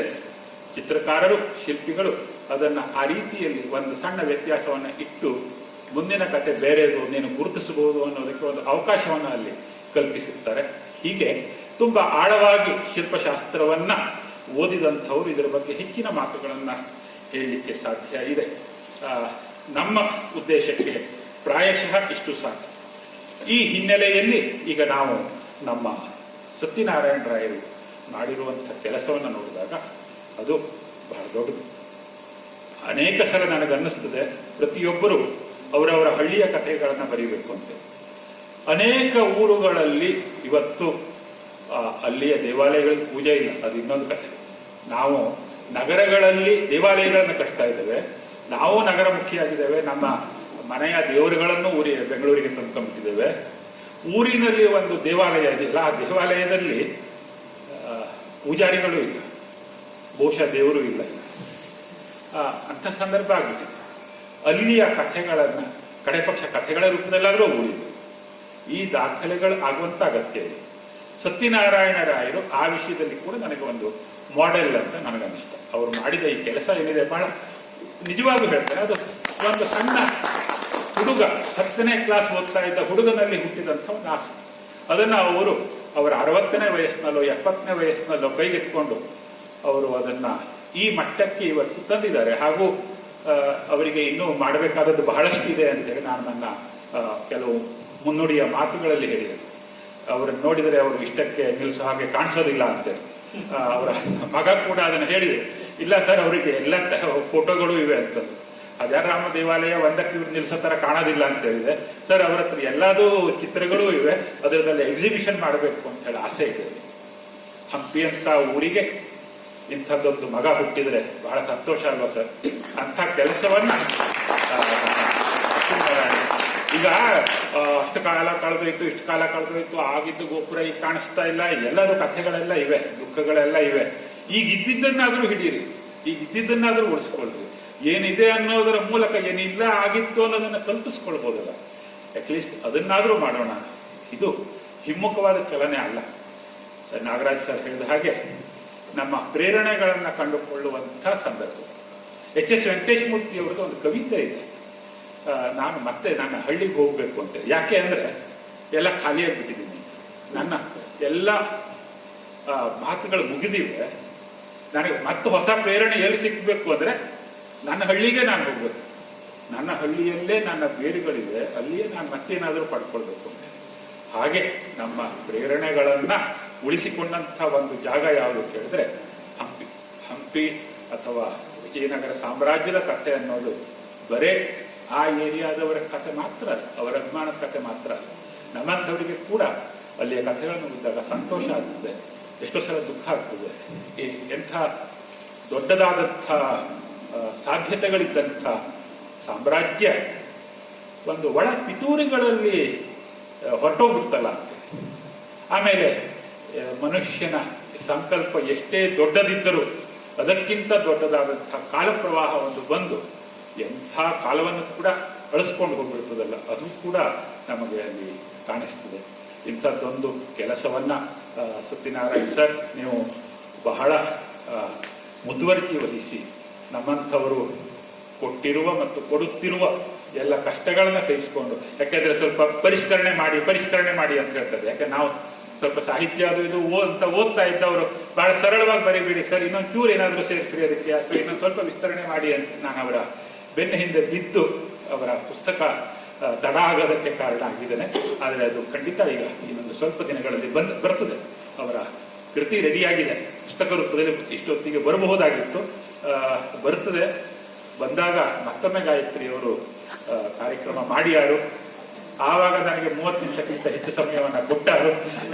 ಚಿತ್ರಕಾರರು, ಶಿಲ್ಪಿಗಳು ಅದನ್ನ ಆ ರೀತಿಯಲ್ಲಿ ಒಂದು ಸಣ್ಣ ವ್ಯತ್ಯಾಸವನ್ನು ಇಟ್ಟು ಮುಂದಿನ ಕತೆ ಬೇರೆದು, ನೀನು ಗುರುತಿಸಬಹುದು ಅನ್ನೋದಕ್ಕೆ ಒಂದು ಅವಕಾಶವನ್ನು ಅಲ್ಲಿ ಕಲ್ಪಿಸಿರ್ತಾರೆ. ಹೀಗೆ ತುಂಬಾ ಆಳವಾಗಿ ಶಿಲ್ಪಶಾಸ್ತ್ರವನ್ನ ಓದಿದಂಥವ್ರು ಇದರ ಬಗ್ಗೆ ಹೆಚ್ಚಿನ ಮಾತುಗಳನ್ನ ಹೇಳಲಿಕ್ಕೆ ಸಾಧ್ಯ ಇದೆ. ನಮ್ಮ ಉದ್ದೇಶಕ್ಕೆ ಪ್ರಾಯಶಃ ಇಷ್ಟು ಸಾಕು. ಈ ಹಿನ್ನೆಲೆಯಲ್ಲಿ ಈಗ ನಾವು ನಮ್ಮ ಸತ್ಯನಾರಾಯಣ ರಾಯರು ಮಾಡಿರುವಂತಹ ಕೆಲಸವನ್ನು ನೋಡಿದಾಗ ಅದು ಬಹಳ ದೊಡ್ಡದು. ಅನೇಕ ಸಲ ನನಗನ್ನಿಸ್ತದೆ ಪ್ರತಿಯೊಬ್ಬರು ಅವರವರ ಹಳ್ಳಿಯ ಕಥೆಗಳನ್ನು ಬರೀಬೇಕು ಅಂತ. ಅನೇಕ ಊರುಗಳಲ್ಲಿ ಇವತ್ತು ಅಲ್ಲಿಯ ದೇವಾಲಯಗಳಿಗೆ ಪೂಜೆ ಇಲ್ಲ, ಅದು ಇನ್ನೊಂದು ಕಥೆ. ನಾವು ನಗರಗಳಲ್ಲಿ ದೇವಾಲಯಗಳನ್ನು ಕಟ್ತಾ ಇದ್ದೇವೆ, ನಾವು ನಗರ ಮುಖಿಯಾಗಿದ್ದೇವೆ, ನಮ್ಮ ಮನೆಯ ದೇವರುಗಳನ್ನು ಬೆಂಗಳೂರಿಗೆ ತಂದುಕೊಂಡಿದ್ದೇವೆ. ಊರಿನಲ್ಲಿ ಒಂದು ದೇವಾಲಯ ಇದೆಯಲ್ಲ, ಆ ದೇವಾಲಯದಲ್ಲಿ ಪೂಜಾರಿಗಳು ಇಲ್ಲ, ಬಹುಶಃ ದೇವರು ಇಲ್ಲ. ಅಂಥ ಸಂದರ್ಭ ಆಗ್ಬಿಟ್ಟಿದೆ. ಅಲ್ಲಿಯ ಕಥೆಗಳನ್ನ ಕಡೆ ಪಕ್ಷ ಕಥೆಗಳ ರೂಪದಲ್ಲಾದರೂ ಉಳಿದು ಈ ದಾಖಲೆಗಳು ಆಗುವಂತ ಅಗತ್ಯ ಇದೆ. ಸತ್ಯನಾರಾಯಣ ರಾಯರು ಆ ವಿಷಯದಲ್ಲಿ ಕೂಡ ನನಗೆ ಒಂದು ಮಾಡೆಲ್ ಅಂತ ನನಗನ್ನಿಸ್ತ. ಅವರು ಮಾಡಿದ ಈ ಕೆಲಸ ಏನಿದೆ ಬಹಳ ನಿಜವಾಗೂ ಹೇಳ್ತಾರೆ. ಅದು ಒಂದು ಸಣ್ಣ ಹುಡುಗ 10ನೇ ಕ್ಲಾಸ್ ಓದ್ತಾ ಇದ್ದ ಹುಡುಗನಲ್ಲಿ ಹುಟ್ಟಿದಂಥ ಒಂದು ಆಸೆ. ಅದನ್ನ ಅವರು ಅವರ 60ನೇ ವಯಸ್ಸಿನಲ್ಲೋ 70ನೇ ವಯಸ್ಸಿನಲ್ಲೋ ಕೈಗೆತ್ಕೊಂಡು ಅವರು ಅದನ್ನ ಈ ಮಟ್ಟಕ್ಕೆ ಇವತ್ತು ತಂದಿದ್ದಾರೆ. ಹಾಗೂ ಅವರಿಗೆ ಇನ್ನೂ ಮಾಡಬೇಕಾದದ್ದು ಬಹಳಷ್ಟು ಇದೆ ಅಂತೇಳಿ ನಾನು ನನ್ನ ಕೆಲವು ಮುನ್ನುಡಿಯ ಮಾತುಗಳಲ್ಲಿ ಹೇಳಿದೆ. ಅವರನ್ನು ನೋಡಿದರೆ ಅವರು ಇಷ್ಟಕ್ಕೆ ನಿಲ್ಲಿಸೋ ಹಾಗೆ ಕಾಣಿಸೋದಿಲ್ಲ ಅಂತೇಳಿ. ಅವರ ಮಗ ಕೂಡ ಅದನ್ನು ಹೇಳಿದೆ, ಇಲ್ಲ ಸರ್ ಅವರಿಗೆ ಎಲ್ಲ ಫೋಟೋಗಳು ಇವೆ ಅಂತ. ಅಜಾರಾಮ ದೇವಾಲಯ ಒಂದಕ್ಕೆ ನಿಲ್ಲಿಸೋ ತರ ಕಾಣೋದಿಲ್ಲ ಅಂತ ಹೇಳಿದೆ. ಸರ್ ಅವರ ಹತ್ರ ಎಲ್ಲದೂ ಚಿತ್ರಗಳೂ ಇವೆ, ಅದರಲ್ಲಿ ಎಕ್ಸಿಬಿಷನ್ ಮಾಡಬೇಕು ಅಂತ ಹೇಳಿ ಆಸೆ ಇದೆ. ಹಂಪಿ ಅಂತ ಊರಿಗೆ ಇಂಥದ್ದೊಂದು ಮಗ ಹುಟ್ಟಿದ್ರೆ ಬಹಳ ಸಂತೋಷ ಅಲ್ವಾ ಸರ್? ಅಂಥ ಕೆಲಸವನ್ನ ಈಗ ಅಷ್ಟು ಕಾಲ ಕಳೆದೋಯ್ತು, ಇಷ್ಟು ಕಾಲ ಕಳೆದೋಯ್ತು, ಆಗಿದ್ದು ಗೋಪುರ ಈಗ ಕಾಣಿಸ್ತಾ ಇಲ್ಲ, ಎಲ್ಲರೂ ಕಥೆಗಳೆಲ್ಲ ಇವೆ, ದುಃಖಗಳೆಲ್ಲ ಇವೆ. ಈಗ ಇದ್ದಿದ್ದನ್ನಾದ್ರೂ ಹಿಡೀರಿ, ಈಗ ಇದ್ದಿದ್ದನ್ನಾದ್ರೂ ಉಳಿಸ್ಕೊಳ್ರಿ. ಏನಿದೆ ಅನ್ನೋದರ ಮೂಲಕ ಏನಿಲ್ಲ ಆಗಿತ್ತು ಅನ್ನೋದನ್ನ ಕಲ್ಪಿಸ್ಕೊಳ್ಬೋದಲ್ಲ, ಅಟ್ಲೀಸ್ಟ್ ಅದನ್ನಾದ್ರೂ ಮಾಡೋಣ. ಇದು ಹಿಮ್ಮುಖವಾದ ಚಲನೆ ಅಲ್ಲ. ನಾಗರಾಜ್ ಸರ್ ಹೇಳಿದ ಹಾಗೆ ನಮ್ಮ ಪ್ರೇರಣೆಗಳನ್ನ ಕಂಡುಕೊಳ್ಳುವಂತಹ ಸಂದರ್ಭ. ಎಚ್.ಎಸ್. ವೆಂಕಟೇಶ ಮೂರ್ತಿ ಅವರದ್ದು ಒಂದು ಕವಿತೆ ಇದೆ, ನಾನು ಮತ್ತೆ ನನ್ನ ಹಳ್ಳಿಗೆ ಹೋಗ್ಬೇಕು ಅಂತ. ಯಾಕೆ ಅಂದ್ರೆ ಎಲ್ಲ ಖಾಲಿಯಾಗಿಬಿಟ್ಟಿದ್ದೀನಿ, ನನ್ನ ಎಲ್ಲ ಮಾತುಗಳು ಮುಗಿದಿವೆ, ನನಗೆ ಮತ್ತೆ ಹೊಸ ಪ್ರೇರಣೆ ಎಲ್ಲಿ ಸಿಕ್ಬೇಕು ಅಂದ್ರೆ ನನ್ನ ಹಳ್ಳಿಗೆ ನಾನು ಹೋಗ್ಬೇಕು, ನನ್ನ ಹಳ್ಳಿಯಲ್ಲೇ ನನ್ನ ಬೇರುಗಳಿವೆ, ಅಲ್ಲಿಯೇ ನಾನು ಮತ್ತೇನಾದರೂ ಪಡ್ಕೊಳ್ಬೇಕು ಅಂತ. ಹಾಗೆ ನಮ್ಮ ಪ್ರೇರಣೆಗಳನ್ನ ಉಳಿಸಿಕೊಂಡಂತ ಒಂದು ಜಾಗ ಯಾವುದು ಕೇಳಿದ್ರೆ ಹಂಪಿ. ಹಂಪಿ ಅಥವಾ ವಿಜಯನಗರ ಸಾಮ್ರಾಜ್ಯದ ಕಥೆ ಅನ್ನೋದು ಬರೇ ಆ ಏರಿಯಾದವರ ಕಥೆ ಮಾತ್ರ ಅಲ್ಲ, ಅವರ ಅಭಿಮಾನದ ಕಥೆ ಮಾತ್ರ ಅಲ್ಲ. ನಮ್ಮಂಥವರಿಗೆ ಕೂಡ ಅಲ್ಲಿಯ ಕಥೆಗಳನ್ನು ಓದಿದಾಗ ಸಂತೋಷ ಆಗ್ತದೆ, ಎಷ್ಟೋ ಸಲ ದುಃಖ ಆಗ್ತದೆ. ಎಂಥ ದೊಡ್ಡದಾದಂಥ ಸಾಧ್ಯತೆಗಳಿದ್ದಂಥ ಸಾಮ್ರಾಜ್ಯ ಒಂದು ಒಳ ಪಿತೂರಿಗಳಲ್ಲಿ ಹೊರಟೋಗ್ಬಿಡ್ತಲ್ಲ ಅಂತ. ಆಮೇಲೆ ಮನುಷ್ಯನ ಸಂಕಲ್ಪ ಎಷ್ಟೇ ದೊಡ್ಡದಿದ್ದರೂ ಅದಕ್ಕಿಂತ ದೊಡ್ಡದಾದಂತಹ ಕಾಲ ಪ್ರವಾಹ ಒಂದು ಬಂದು ಎಂಥ ಕಾಲವನ್ನು ಕೂಡ ಅಳಿಸ್ಕೊಂಡು ಹೋಗ್ಬಿಡ್ತದಲ್ಲ, ಅದು ಕೂಡ ನಮಗೆ ಅಲ್ಲಿ ಕಾಣಿಸ್ತದೆ. ಇಂಥದ್ದೊಂದು ಕೆಲಸವನ್ನ ಸತ್ಯನಾರಾಯಣ ಸರ್ ನೀವು ಬಹಳ ಮುತುವರ್ಜಿ ವಹಿಸಿ ನಮ್ಮಂಥವರು ಕೊಟ್ಟಿರುವ ಮತ್ತು ಕೊಡುತ್ತಿರುವ ಎಲ್ಲ ಕಷ್ಟಗಳನ್ನ ಸಹಿಸಿಕೊಂಡು, ಯಾಕೆಂದ್ರೆ ಸ್ವಲ್ಪ ಪರಿಷ್ಕರಣೆ ಮಾಡಿ ಅಂತ ಹೇಳ್ತಾರೆ. ಯಾಕೆ ನಾವು ಸ್ವಲ್ಪ ಸಾಹಿತ್ಯ ಅದು ಇದು ಅಂತ ಓದ್ತಾ ಇದ್ದವರು ಬಹಳ ಸರಳವಾಗಿ ಬರೀಬೇಡಿ ಸರ್, ಇನ್ನೊಂದು ಚೂರು ಏನಾದರೂ ಸೇರಿಸ್ರಿ ಅದಕ್ಕೆ, ಅಥವಾ ಇನ್ನೊಂದು ಸ್ವಲ್ಪ ವಿಸ್ತರಣೆ ಮಾಡಿ ಅಂತ ನಾನು ಅವರ ಬೆನ್ನ ಹಿಂದೆ ಬಿದ್ದು ಅವರ ಪುಸ್ತಕ ತಡ ಆಗೋದಕ್ಕೆ ಕಾರಣ ಆಗಿದ್ದೇನೆ. ಆದರೆ ಅದು ಖಂಡಿತ ಈಗ ಇನ್ನೊಂದು ಸ್ವಲ್ಪ ದಿನಗಳಲ್ಲಿ ಬರ್ತದೆ. ಅವರ ಕೃತಿ ರೆಡಿಯಾಗಿದೆ, ಪುಸ್ತಕ ರೂಪದಲ್ಲಿ ಇಷ್ಟೊತ್ತಿಗೆ ಬರಬಹುದಾಗಿತ್ತು, ಬರ್ತದೆ. ಬಂದಾಗ ಮತ್ತೊಮ್ಮೆ ಗಾಯತ್ರಿಯವರು ಕಾರ್ಯಕ್ರಮ ಮಾಡಿಯಾರು, ಆವಾಗ ನನಗೆ 30 ನಿಮಿಷಕ್ಕಿಂತ ಹೆಚ್ಚು ಸಮಯವನ್ನು ಕೊಟ್ಟಾರು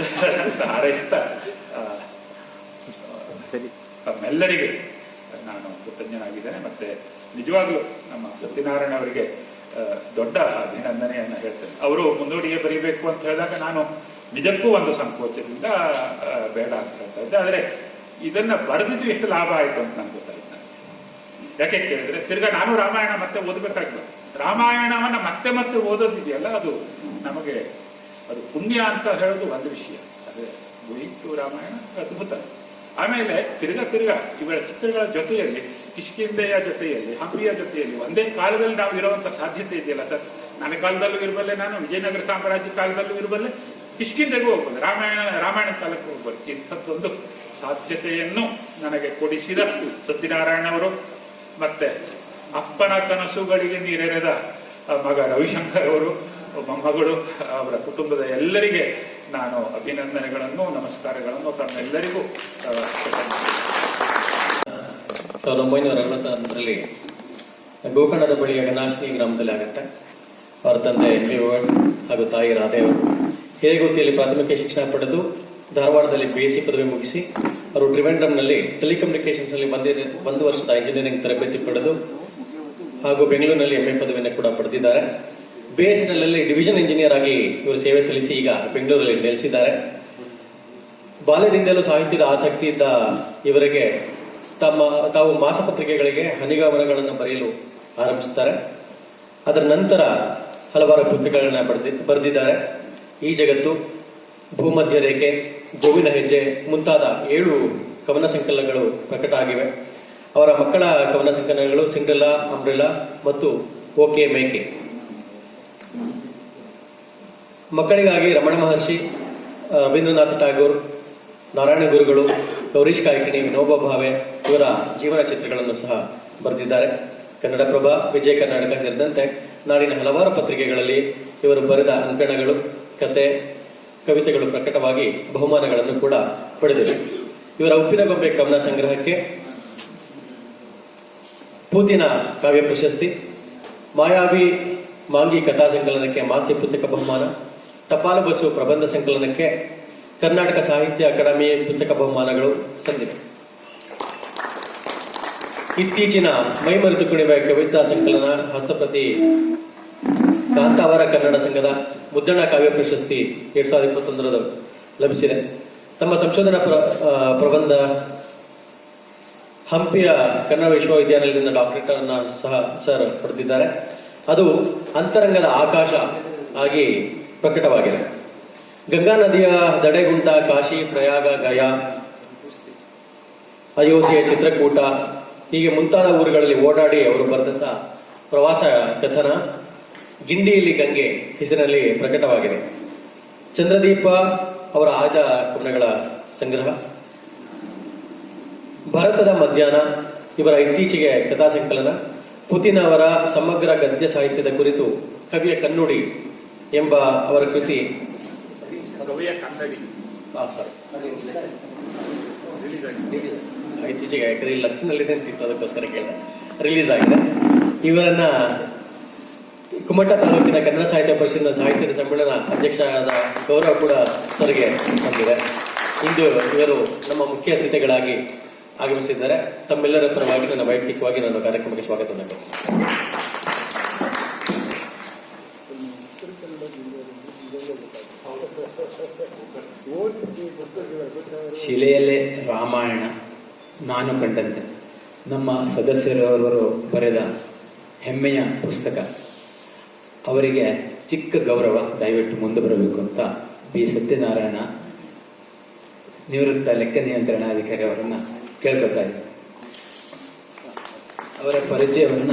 ಅಂತ ಹಾರೈಸ್ತಾ ತಮ್ಮೆಲ್ಲರಿಗೆ ನಾನು ಕೃತಜ್ಞನಾಗಿದ್ದೇನೆ. ಮತ್ತೆ ನಿಜವಾಗ್ಲೂ ನಮ್ಮ ಸತ್ಯನಾರಾಯಣ ಅವರಿಗೆ ದೊಡ್ಡ ಅಭಿನಂದನೆಯನ್ನ ಹೇಳ್ತೇನೆ. ಅವರು ಮುನ್ನುಡಿಗೆ ಬರೀಬೇಕು ಅಂತ ಹೇಳಿದಾಗ ನಾನು ನಿಜಕ್ಕೂ ಒಂದು ಸಂಕೋಚದಿಂದ ಬೇಡ ಅಂತ ಹೇಳ್ತಾ ಇದ್ದೆ. ಆದರೆ ಇದನ್ನ ಬರೆದಿದ್ದು ಎಷ್ಟು ಲಾಭ ಆಯಿತು ಅಂತ ನನಗೆ ಗೊತ್ತಾಯ್ತು. ಯಾಕೆ ಕೇಳಿದ್ರೆ ತಿರ್ಗಾ ನಾನು ರಾಮಾಯಣ ಮತ್ತೆ ಓದಬೇಕಾಗಿಲ್ಲ. ರಾಮಾಯಣವನ್ನ ಮತ್ತೆ ಮತ್ತೆ ಓದೋದಿದೆಯಲ್ಲ, ಅದು ನಮಗೆ ಅದು ಪುಣ್ಯ ಅಂತ ಹೇಳೋದು ಒಂದು ವಿಷಯ. ಅದೇ ಗುಯಿತು ರಾಮಾಯಣ ಅದ್ಭುತ. ಆಮೇಲೆ ತಿರ್ಗಾ ಇವರ ಚಿತ್ರಗಳ ಜೊತೆಯಲ್ಲಿ, ಕಿಷ್ಕಿಂಧೆಯ ಜೊತೆಯಲ್ಲಿ, ಹಂಪಿಯ ಜೊತೆಯಲ್ಲಿ ಒಂದೇ ಕಾಲದಲ್ಲಿ ನಾವು ಇರುವಂತ ಸಾಧ್ಯತೆ ಇದೆಯಲ್ಲ ಸರ್, ನನ್ನ ಕಾಲದಲ್ಲೂ ಇರಬಲ್ಲೆ, ನಾನು ವಿಜಯನಗರ ಸಾಮ್ರಾಜ್ಯ ಕಾಲದಲ್ಲೂ ಇರಬಲ್ಲೆ, ಕಿಷ್ಕಿಂದೆಗೂ ಹೋಗ್ಬೋದು, ರಾಮಾಯಣ ಕಾಲಕ್ಕೆ ಹೋಗ್ಬೋದು. ಇಂಥದ್ದೊಂದು ಸಾಧ್ಯತೆಯನ್ನು ನನಗೆ ಕೊಡಿಸಿದ ಸತ್ಯನಾರಾಯಣ ಅವರು, ಮತ್ತೆ ಅಪ್ಪನ ಕನಸುಗಳಿಗೆ ನೀರೆರೆದ ಮಗ ರವಿಶಂಕರ್ ಅವರು, ಮೊಮ್ಮಗಳು, ಅವರ ಕುಟುಂಬದ ಎಲ್ಲರಿಗೆ ನಾನು ಅಭಿನಂದನೆಗಳನ್ನು, ನಮಸ್ಕಾರಗಳನ್ನು ತಮ್ಮೆಲ್ಲರಿಗೂ 1961ರಲ್ಲಿ ಗೋಕರ್ಣದ ಬಳಿಯ ಗಣಾಶ್ನಿ ಗ್ರಾಮದಲ್ಲಿ ಆಗುತ್ತೆ. ಅವರ ತಂದೆ MP ಹಾಗೂ ತಾಯಿ ರಾಧೆಯವರು ಹಿರೇಗುತ್ತಿಯಲ್ಲಿ ಪ್ರಾಥಮಿಕ ಶಿಕ್ಷಣ ಪಡೆದು ಧಾರವಾಡದಲ್ಲಿ BSc ಪದವಿ ಮುಗಿಸಿ ಅವರು ಟ್ರಿವೆಂಡ್ರಮ್ನಲ್ಲಿ ಟೆಲಿಕಮ್ಯುನಿಕೇಶನ್ಸ್ ನಲ್ಲಿ 1 ವರ್ಷದ ಇಂಜಿನಿಯರಿಂಗ್ ತರಬೇತಿ ಪಡೆದು ಹಾಗೂ ಬೆಂಗಳೂರಿನಲ್ಲಿ MA ಪದವಿಯನ್ನು ಕೂಡ ಪಡೆದಿದ್ದಾರೆ. BSNL ನಲ್ಲಿ ಡಿವಿಷನ್ ಇಂಜಿನಿಯರ್ ಆಗಿ ಇವರು ಸೇವೆ ಸಲ್ಲಿಸಿ ಈಗ ಬೆಂಗಳೂರಲ್ಲಿ ನೆಲೆಸಿದ್ದಾರೆ. ಬಾಲ್ಯದಿಂದಲೂ ಸಾಹಿತ್ಯದ ಆಸಕ್ತಿ ಇದ್ದ ಇವರಿಗೆ ತಾವು ಮಾಸಪತ್ರಿಕೆಗಳಿಗೆ ಹನಿಗವನಗಳನ್ನು ಬರೆಯಲು ಆರಂಭಿಸುತ್ತಾರೆ. ಅದರ ನಂತರ ಹಲವಾರು ಪುಸ್ತಕಗಳನ್ನ ಬರೆದಿದ್ದಾರೆ. ಈ ಜಗತ್ತು, ಭೂಮಧ್ಯ ರೇಖೆ, ಗೋವಿನ ಹೆಜ್ಜೆ ಮುಂತಾದ 7 ಕವನ ಸಂಕಲನಗಳು ಪ್ರಕಟ ಆಗಿವೆ. ಅವರ ಮಕ್ಕಳ ಕವನ ಸಂಕಲನಗಳು ಸಿಂಡ್ರೆಲಾ, ಅಂಬ್ರೆಲಾ ಮತ್ತು ಓಕೆ ಮೇಕೆ. ಮಕ್ಕಳಿಗಾಗಿ ರಮಣ ಮಹರ್ಷಿ, ರವೀಂದ್ರನಾಥ ಟಾಗೋರ್, ನಾರಾಯಣ ಗುರುಗಳು, ಗೌರೀಶ್ ಕಾಯ್ಕಿಣಿ, ವಿನೋಬಾ ಭಾವೆ ಇವರ ಜೀವನ ಚಿತ್ರಗಳನ್ನು ಸಹ ಬರೆದಿದ್ದಾರೆ. ಕನ್ನಡಪ್ರಭ, ವಿಜಯ ಕರ್ನಾಟಕ ಸೇರಿದಂತೆ ನಾಡಿನ ಹಲವಾರು ಪತ್ರಿಕೆಗಳಲ್ಲಿ ಇವರು ಬರೆದ ಅಂಕಣಗಳು, ಕತೆ, ಕವಿತೆಗಳು ಪ್ರಕಟವಾಗಿ ಬಹುಮಾನಗಳನ್ನು ಕೂಡ ಪಡೆದಿವೆ. ಇವರ ಉಪ್ಪಿನಗೊಂಬೆ ಕವನ ಸಂಗ್ರಹಕ್ಕೆ ಪೂತಿನ ಕಾವ್ಯ ಪ್ರಶಸ್ತಿ, ಮಾಯಾವಿ ಮಾಂಗಿ ಕಥಾ ಸಂಕಲನಕ್ಕೆ ಮಾಸ್ತಿ ಪುಸ್ತಕ ಬಹುಮಾನ, ಟಪಾಲು ಬಸ್ಸು ಪ್ರಬಂಧ ಸಂಕಲನಕ್ಕೆ ಕರ್ನಾಟಕ ಸಾಹಿತ್ಯ ಅಕಾಡೆಮಿ ಪುಸ್ತಕ ಬಹುಮಾನಗಳು ಸಂದಿವೆ. ಇತ್ತೀಚಿನ ಮೈಮರೆತು ಕುಣಿವೆ ಕವಿತಾ ಸಂಕಲನ, ಹಸ್ತಪ್ರತಿ ಕಾಂತಾವರ ಕನ್ನಡ ಸಂಘದ ಮುದ್ದಣ್ಣ ಕಾವ್ಯ ಪ್ರಶಸ್ತಿ 2021 ಲಭಿಸಿದೆ. ತಮ್ಮ ಸಂಶೋಧನಾ ಪ್ರಬಂಧ ಹಂಪಿಯ ಕನ್ನಡ ವಿಶ್ವವಿದ್ಯಾನಿಲಯದಿಂದ ಡಾಕ್ಟರೇಟ್ ಅನ್ನು ಸಹ ಸರ್ ಪಡೆದಿದ್ದಾರೆ. ಅದು ಅಂತರಂಗದ ಆಕಾಶ ಆಗಿ ಪ್ರಕಟವಾಗಿದೆ. ಗಂಗಾ ನದಿಯ ದಡೆಗುಂಟ, ಕಾಶಿ, ಪ್ರಯಾಗ, ಗಯಾ, ಅಯೋಧ್ಯೆ, ಚಿತ್ರಕೂಟ ಹೀಗೆ ಮುಂತಾದ ಊರುಗಳಲ್ಲಿ ಓಡಾಡಿ ಅವರು ಬರೆದಂತ ಪ್ರವಾಸ ಕಥನ ಗಿಂಡಿಯಲ್ಲಿ ಗಂಗೆ ಹೆಸರಿನಲ್ಲಿ ಪ್ರಕಟವಾಗಿದೆ. ಚಂದ್ರದೀಪ ಅವರ ಆಯ್ದ ಕವನಗಳ ಸಂಗ್ರಹ, ಭಾರತದ ಮಧ್ಯಾಹ್ನ ಇವರ ಇತ್ತೀಚೆಗೆ ಕಥಾ ಸಂಕಲನ, ಪುತಿನ ಅವರ ಸಮಗ್ರ ಗದ್ಯ ಸಾಹಿತ್ಯದ ಕುರಿತು ಕವಿಯ ಕನ್ನುಡಿ ಎಂಬ ಅವರ ಕೃತಿ ಇತ್ತೀಚೆಗೆ ಲಕ್ಷಣಲ್ಲಿದೆ ಅಂತಿತ್ತು, ಅದಕ್ಕೋಸ್ಕರ ಕೇಳಿದೆ, ರಿಲೀಸ್ ಆಗಿದೆ. ಇವರನ್ನ ಕುಮಟ ತಾಲೂಕಿನ ಕನ್ನಡ ಸಾಹಿತ್ಯ ಪರಿಷತ್ನ ಸಾಹಿತ್ಯದ ಸಮ್ಮೇಳನ ಅಧ್ಯಕ್ಷರಾದ ಗೌರವ ಕೂಡ ಸರ್ಗೆ ಬಂದಿದೆ. ಇಂದು ಇವರು ನಮ್ಮ ಮುಖ್ಯ ಅತಿಥಿಗಳಾಗಿ ಆಗಮಿಸಿದ್ದಾರೆ. ತಮ್ಮೆಲ್ಲರ ಪರವಾಗಿ ನನ್ನ ವೈಯಕ್ತಿಕವಾಗಿ ನನ್ನ ಕಾರ್ಯಕ್ರಮಕ್ಕೆ ಸ್ವಾಗತ. ಶಿಲೆಯಲ್ಲೇ ರಾಮಾಯಣ ನಾನು ಕಂಡಂತೆ ನಮ್ಮ ಸದಸ್ಯರವರು ಬರೆದ ಹೆಮ್ಮೆಯ ಪುಸ್ತಕ. ಅವರಿಗೆ ಚಿಕ್ಕ ಗೌರವ, ದಯವಿಟ್ಟು ಮುಂದೆ ಬರಬೇಕು ಅಂತ ಬಿ ಸತ್ಯನಾರಾಯಣ ನಿವೃತ್ತ ಲೆಕ್ಕ ನಿಯಂತ್ರಣಾಧಿಕಾರಿ ಅವರನ್ನ ಕೇಳ್ಕೊತಾ ಇದ್ದಾರೆ. ಅವರ ಪರಿಚಯವನ್ನ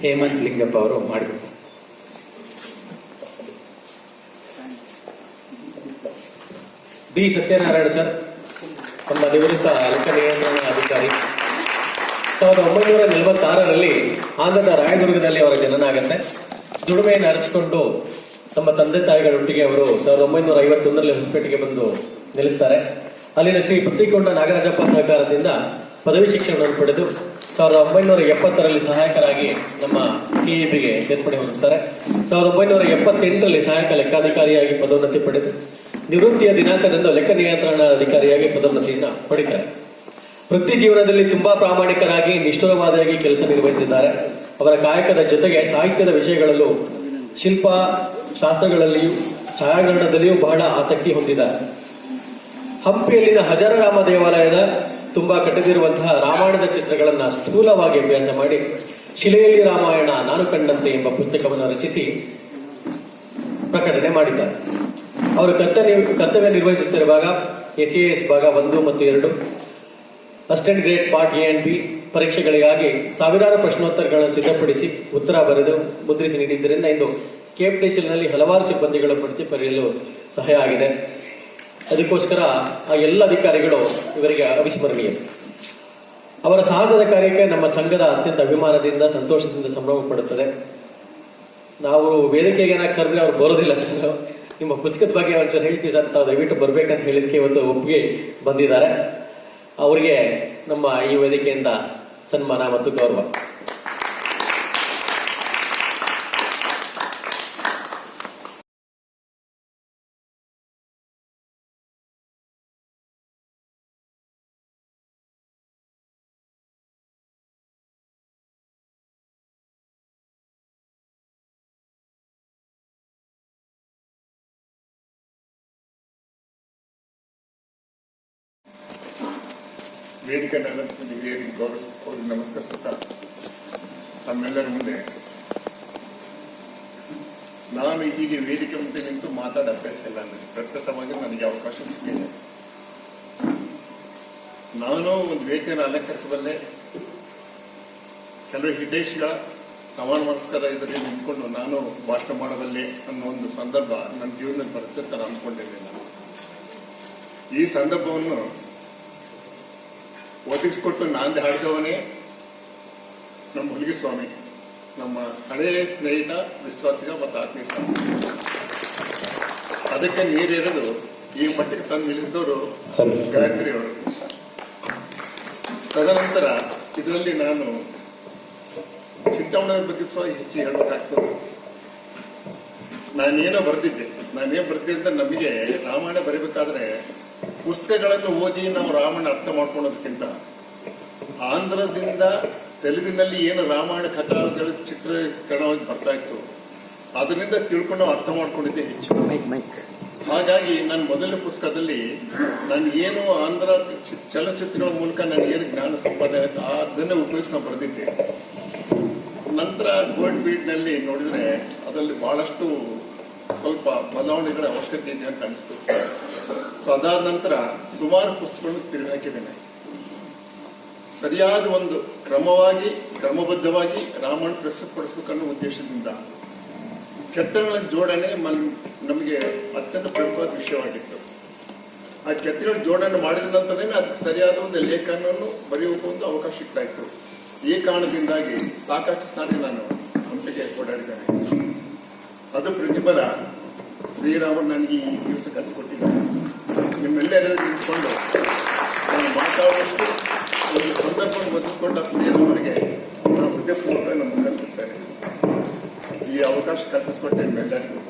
ಹೇಮಂತ್ ಲಿಂಗಪ್ಪ ಅವರು ಮಾಡಿಕೊಡ್ತಾರೆ. ಬಿ ಸತ್ಯನಾರಾಯಣ ಸರ್ ತಮ್ಮ ನಿವೃತ್ತ ಲೆಕ್ಕ ನಿಯಂತ್ರಣಾಧಿಕಾರಿ. 1946ರಲ್ಲಿ ಆಂಧ್ರದ ರಾಯದುರ್ಗದಲ್ಲಿ ಅವರ ಜನನ ಆಗುತ್ತೆ. ದುಡಿಮೆಯನ್ನು ಅರಸಿಕೊಂಡು ತಮ್ಮ ತಂದೆ ತಾಯಿಗಳೊಟ್ಟಿಗೆ ಅವರು 1951ರಲ್ಲಿ ಹೊಸಪೇಟೆಗೆ ಬಂದು ನೆಲೆಸ್ತಾರೆ. ಅಲ್ಲಿನ ಶ್ರೀ ಪತ್ರಿಕೊಂಡ ನಾಗರಾಜಪ್ಪ ಸಹಕಾರದಿಂದ ಪದವಿ ಶಿಕ್ಷಣವನ್ನು ಪಡೆದು 1970ರಲ್ಲಿ ಸಹಾಯಕರಾಗಿ ನಮ್ಮ KEBಗೆ ಸೇರ್ಪಡೆ ಹೊಂದುತ್ತಾರೆ. 1978ರಲ್ಲಿ ಸಹಾಯಕ ಲೆಕ್ಕಾಧಿಕಾರಿಯಾಗಿ ಪದೋನ್ನತಿ ಪಡೆದು ನಿವೃತ್ತಿಯ ದಿನಾಂಕದಂದು ಲೆಕ್ಕ ನಿಯಂತ್ರಣಾಧಿಕಾರಿಯಾಗಿ ಪದೋನ್ನತಿಯನ್ನು ಪಡಿತಾರೆ. ವೃತ್ತಿ ಜೀವನದಲ್ಲಿ ತುಂಬಾ ಪ್ರಾಮಾಣಿಕರಾಗಿ ನಿಷ್ಠುರವಾದಿಯಾಗಿ ಕೆಲಸ ನಿರ್ವಹಿಸಿದ್ದಾರೆ. ಅವರ ಕಾಯಕದ ಜೊತೆಗೆ ಸಾಹಿತ್ಯದ ವಿಷಯಗಳಲ್ಲೂ, ಶಿಲ್ಪ ಶಾಸ್ತ್ರಗಳಲ್ಲಿಯೂ, ಛಾಯಾಗ್ರಹಣದಲ್ಲಿಯೂ ಬಹಳ ಆಸಕ್ತಿ ಹೊಂದಿದ್ದಾರೆ. ಹಂಪಿಯಲ್ಲಿನ ಹಜಾರರಾಮ ದೇವಾಲಯದ ತುಂಬಾ ಕಟ್ಟದಿರುವಂತಹ ರಾಮಾಯಣದ ಚಿತ್ರಗಳನ್ನು ಸ್ಥೂಲವಾಗಿ ಅಭ್ಯಾಸ ಮಾಡಿ ಶಿಲೆಯಲ್ಲಿ ರಾಮಾಯಣ ನಾನು ಕಂಡಂತೆ ಎಂಬ ಪುಸ್ತಕವನ್ನು ರಚಿಸಿ ಪ್ರಕಟಣೆ ಮಾಡಿದ್ದಾರೆ. ಅವರು ಕರ್ತವ್ಯ ನಿರ್ವಹಿಸುತ್ತಿರುವಾಗ SAS ಭಾಗ 1 ಮತ್ತು 2, assistant grade part A and B, ಪರೀಕ್ಷೆಗಳಿಗಾಗಿ ಸಾವಿರಾರು ಪ್ರಶ್ನೋತ್ತರಗಳನ್ನು ಸಿದ್ಧಪಡಿಸಿ ಉತ್ತರ ಬರೆದು ಮುದ್ರಿಸಿ ನೀಡಿದ್ದರಿಂದ ಇಂದು ಕೆಎಫ್ಟಿಸಿಎಲ್ನಲ್ಲಿ ಹಲವಾರು ಸಿಬ್ಬಂದಿಗಳ ಬಡ್ತಿ ಪಡೆಯಲು ಸಹಾಯ ಆಗಿದೆ. ಅದಕ್ಕೋಸ್ಕರ ಆ ಎಲ್ಲ ಅಧಿಕಾರಿಗಳು ಇವರಿಗೆ ಅವಿಸ್ಮರಣೀಯ. ಅವರ ಸಾಹಸದ ಕಾರ್ಯಕ್ಕೆ ನಮ್ಮ ಸಂಘದ ಅತ್ಯಂತ ಅಭಿಮಾನದಿಂದ ಸಂತೋಷದಿಂದ ಸಂಭ್ರಮ ಪಡುತ್ತದೆ. ನಾವು ವೇದಿಕೆಗೆ ಕರೆದ್ರೆ ಅವ್ರು ಬರೋದಿಲ್ಲ ಸರ್. ನಿಮ್ಮ ಪುಸ್ತಕದ ಬಗ್ಗೆ ಒಂಚೂರು ಹೇಳ್ತೀವಿ ಸರ್, ತಾವು ದಯವಿಟ್ಟು ಬರ್ಬೇಕಂತ ಹೇಳಿದಕ್ಕೆ ಇವತ್ತು ಒಪ್ಪಿಗೆ ಬಂದಿದ್ದಾರೆ. ಅವರಿಗೆ ನಮ್ಮ ಈ ವೇದಿಕೆಯಿಂದ ಸನ್ಮಾನ ಮತ್ತು ಗೌರವ. ವೇದಿಕೆ ಗೌರವಿಸಿ ನಮಸ್ಕರಿಸುತ್ತಾ ತಮ್ಮೆಲ್ಲರ ಮುಂದೆ ನಾನು ಹೀಗೆ ವೇದಿಕೆ ಮುಂದೆ ನಿಂತು ಮಾತಾಡ ಅಭ್ಯಾಸ ಇಲ್ಲ. ನನಗೆ ಪ್ರಪ್ರಥಮವಾಗಿ ನನಗೆ ಅವಕಾಶ ಸಿಕ್ಕಿದೆ. ನಾನು ಒಂದು ವೇದಿಕೆಯನ್ನು ಅಲಂಕರಿಸಬಲ್ಲೆ, ಕೆಲವು ಹಿತೈಷಿಗಳ ಸಮಾನ ಮನಸ್ಕರ ಇದರಲ್ಲಿ ನಿಂತ್ಕೊಂಡು ನಾನು ಭಾಷಣ ಮಾಡಬಲ್ಲೆ ಅನ್ನೋ ಒಂದು ಸಂದರ್ಭ ನನ್ನ ಜೀವನದಲ್ಲಿ ಬರುತ್ತೆ ಅಂತ ನಾನು ಅಂದ್ಕೊಂಡಿರಲಿಲ್ಲ. ಈ ಸಂದರ್ಭವನ್ನು ಒದಗಿಸಿಕೊಟ್ಟು ನಾಂದಿ ಹಾಡಿದವನೇ ನಮ್ಮ ಹುಲಿಗೆಸ್ವಾಮಿ, ನಮ್ಮ ಹಳೆಯ ಸ್ನೇಹಿತ, ವಿಶ್ವಾಸಿಗ ಮತ್ತು ಆತ್ಮೀಯ. ಅದಕ್ಕೆ ನೀರೇರದು ಈ ಮಟ್ಟಕ್ಕೆ ತಂದು ನಿಲ್ಲಿಸಿದವರು ಗಾಯತ್ರಿ ಅವರು. ತದನಂತರ ಇದರಲ್ಲಿ ನಾನು ಚಿಂತಾಮಣಿಯ ಬಗ್ಗೆ ಸಹ ಹೆಚ್ಚು ಹೇಳಬೇಕಾಗ್ತದೆ. ನಾನೇನೋ ಬರೆದಿದ್ದೆ ಅಂತ ನಮಗೆ ರಾಮಾಯಣ ಬರೀಬೇಕಾದ್ರೆ ಪುಸ್ತಕಗಳನ್ನು ಓದಿ ನಾವು ರಾಮಾಯಣ ಅರ್ಥ ಮಾಡ್ಕೊಳ್ಳೋದಕ್ಕಿಂತ ಆಂಧ್ರದಿಂದ ತೆಲುಗಿನಲ್ಲಿ ಏನು ರಾಮಾಯಣ ಕಥಾಗಳು ಚಿತ್ರೀಕರಣವಾಗಿ ಬರ್ತಾ ಇತ್ತು ಅದರಿಂದ ತಿಳ್ಕೊಂಡು ಅರ್ಥ ಮಾಡ್ಕೊಂಡಿದ್ದೆ ಹೆಚ್ಚು. ಹಾಗಾಗಿ ನನ್ನ ಮೊದಲನೇ ಪುಸ್ತಕದಲ್ಲಿ ನಾನು ಏನು ಆಂಧ್ರ ಚಲನಚಿತ್ರಗಳ ಮೂಲಕ ನನಗೇನು ಜ್ಞಾನ ಸಂಪಾದನೆ ಆಯ್ತು ಅದನ್ನೇ ಉಪಯೋಗಿಸಿ ನಾನು ಬರೆದಿದ್ದೆ. ನಂತರ ಗೋಲ್ಡ್ ಬೀಡ್ನಲ್ಲಿ ನೋಡಿದ್ರೆ ಅದರಲ್ಲಿ ಬಹಳಷ್ಟು ಸ್ವಲ್ಪ ಬದಲಾವಣೆಗಳ ಅವಶ್ಯಕತೆ ಇದೆ ಅಂತ ಅನಿಸ್ತು. ಸೊ ಅದಾದ ನಂತರ ಸುಮಾರು ಪುಸ್ತಕಗಳನ್ನು ತಿರುಗಿ ಹಾಕಿದ್ದೇನೆ. ಸರಿಯಾದ ಒಂದು ಕ್ರಮಬದ್ಧವಾಗಿ ರಾಮಾಯಣ ಪ್ರಸ್ತುತಪಡಿಸಬೇಕನ್ನೋ ಉದ್ದೇಶದಿಂದ ಕೆತ್ತನೆಗಳ ಜೋಡಣೆ ನಮಗೆ ಅತ್ಯಂತ ಪ್ರಮುಖವಾದ ವಿಷಯವಾಗಿತ್ತು. ಆ ಕೆತ್ತನೆಗಳ ಜೋಡಣೆ ಮಾಡಿದ ನಂತರನೇ ಅದಕ್ಕೆ ಸರಿಯಾದ ಒಂದು ಲೇಖನವನ್ನು ಬರೆಯುವ ಒಂದು ಅವಕಾಶ ಸಿಗ್ತಾ ಇತ್ತು. ಈ ಕಾರಣದಿಂದಾಗಿ ಸಾಕಷ್ಟು ಸಾರಿ ನಾನು ಹಂಪಿಗೆ ಓಡಾಡಿದ್ದೇನೆ. ಅದು ಪ್ರತಿಫಲ ಶ್ರೀರಾಮನ್ ನನಗೆ ಈ ದಿವಸ ಕಲಿಸಿಕೊಟ್ಟಿದ್ದಾರೆ. ನಿಮ್ಮೆಲ್ಲರೂ ನಿಂತ್ಕೊಂಡು ನಾನು ಮಾತಾಡುವಷ್ಟು ಒಂದು ಸಂದರ್ಭವನ್ನು ಒದಗಿಸಿಕೊಂಡ ಶ್ರೀರಾಮನಿಗೆ ನಾನು ಹೃದಯಪೂರ್ವಕ ನಮಸ್ಕರಿಸುತ್ತೇನೆ. ಈ ಅವಕಾಶ ಕಲ್ಪಿಸಿಕೊಟ್ಟೆ ನಿಮ್ಮೆಲ್ಲರಿಗೂ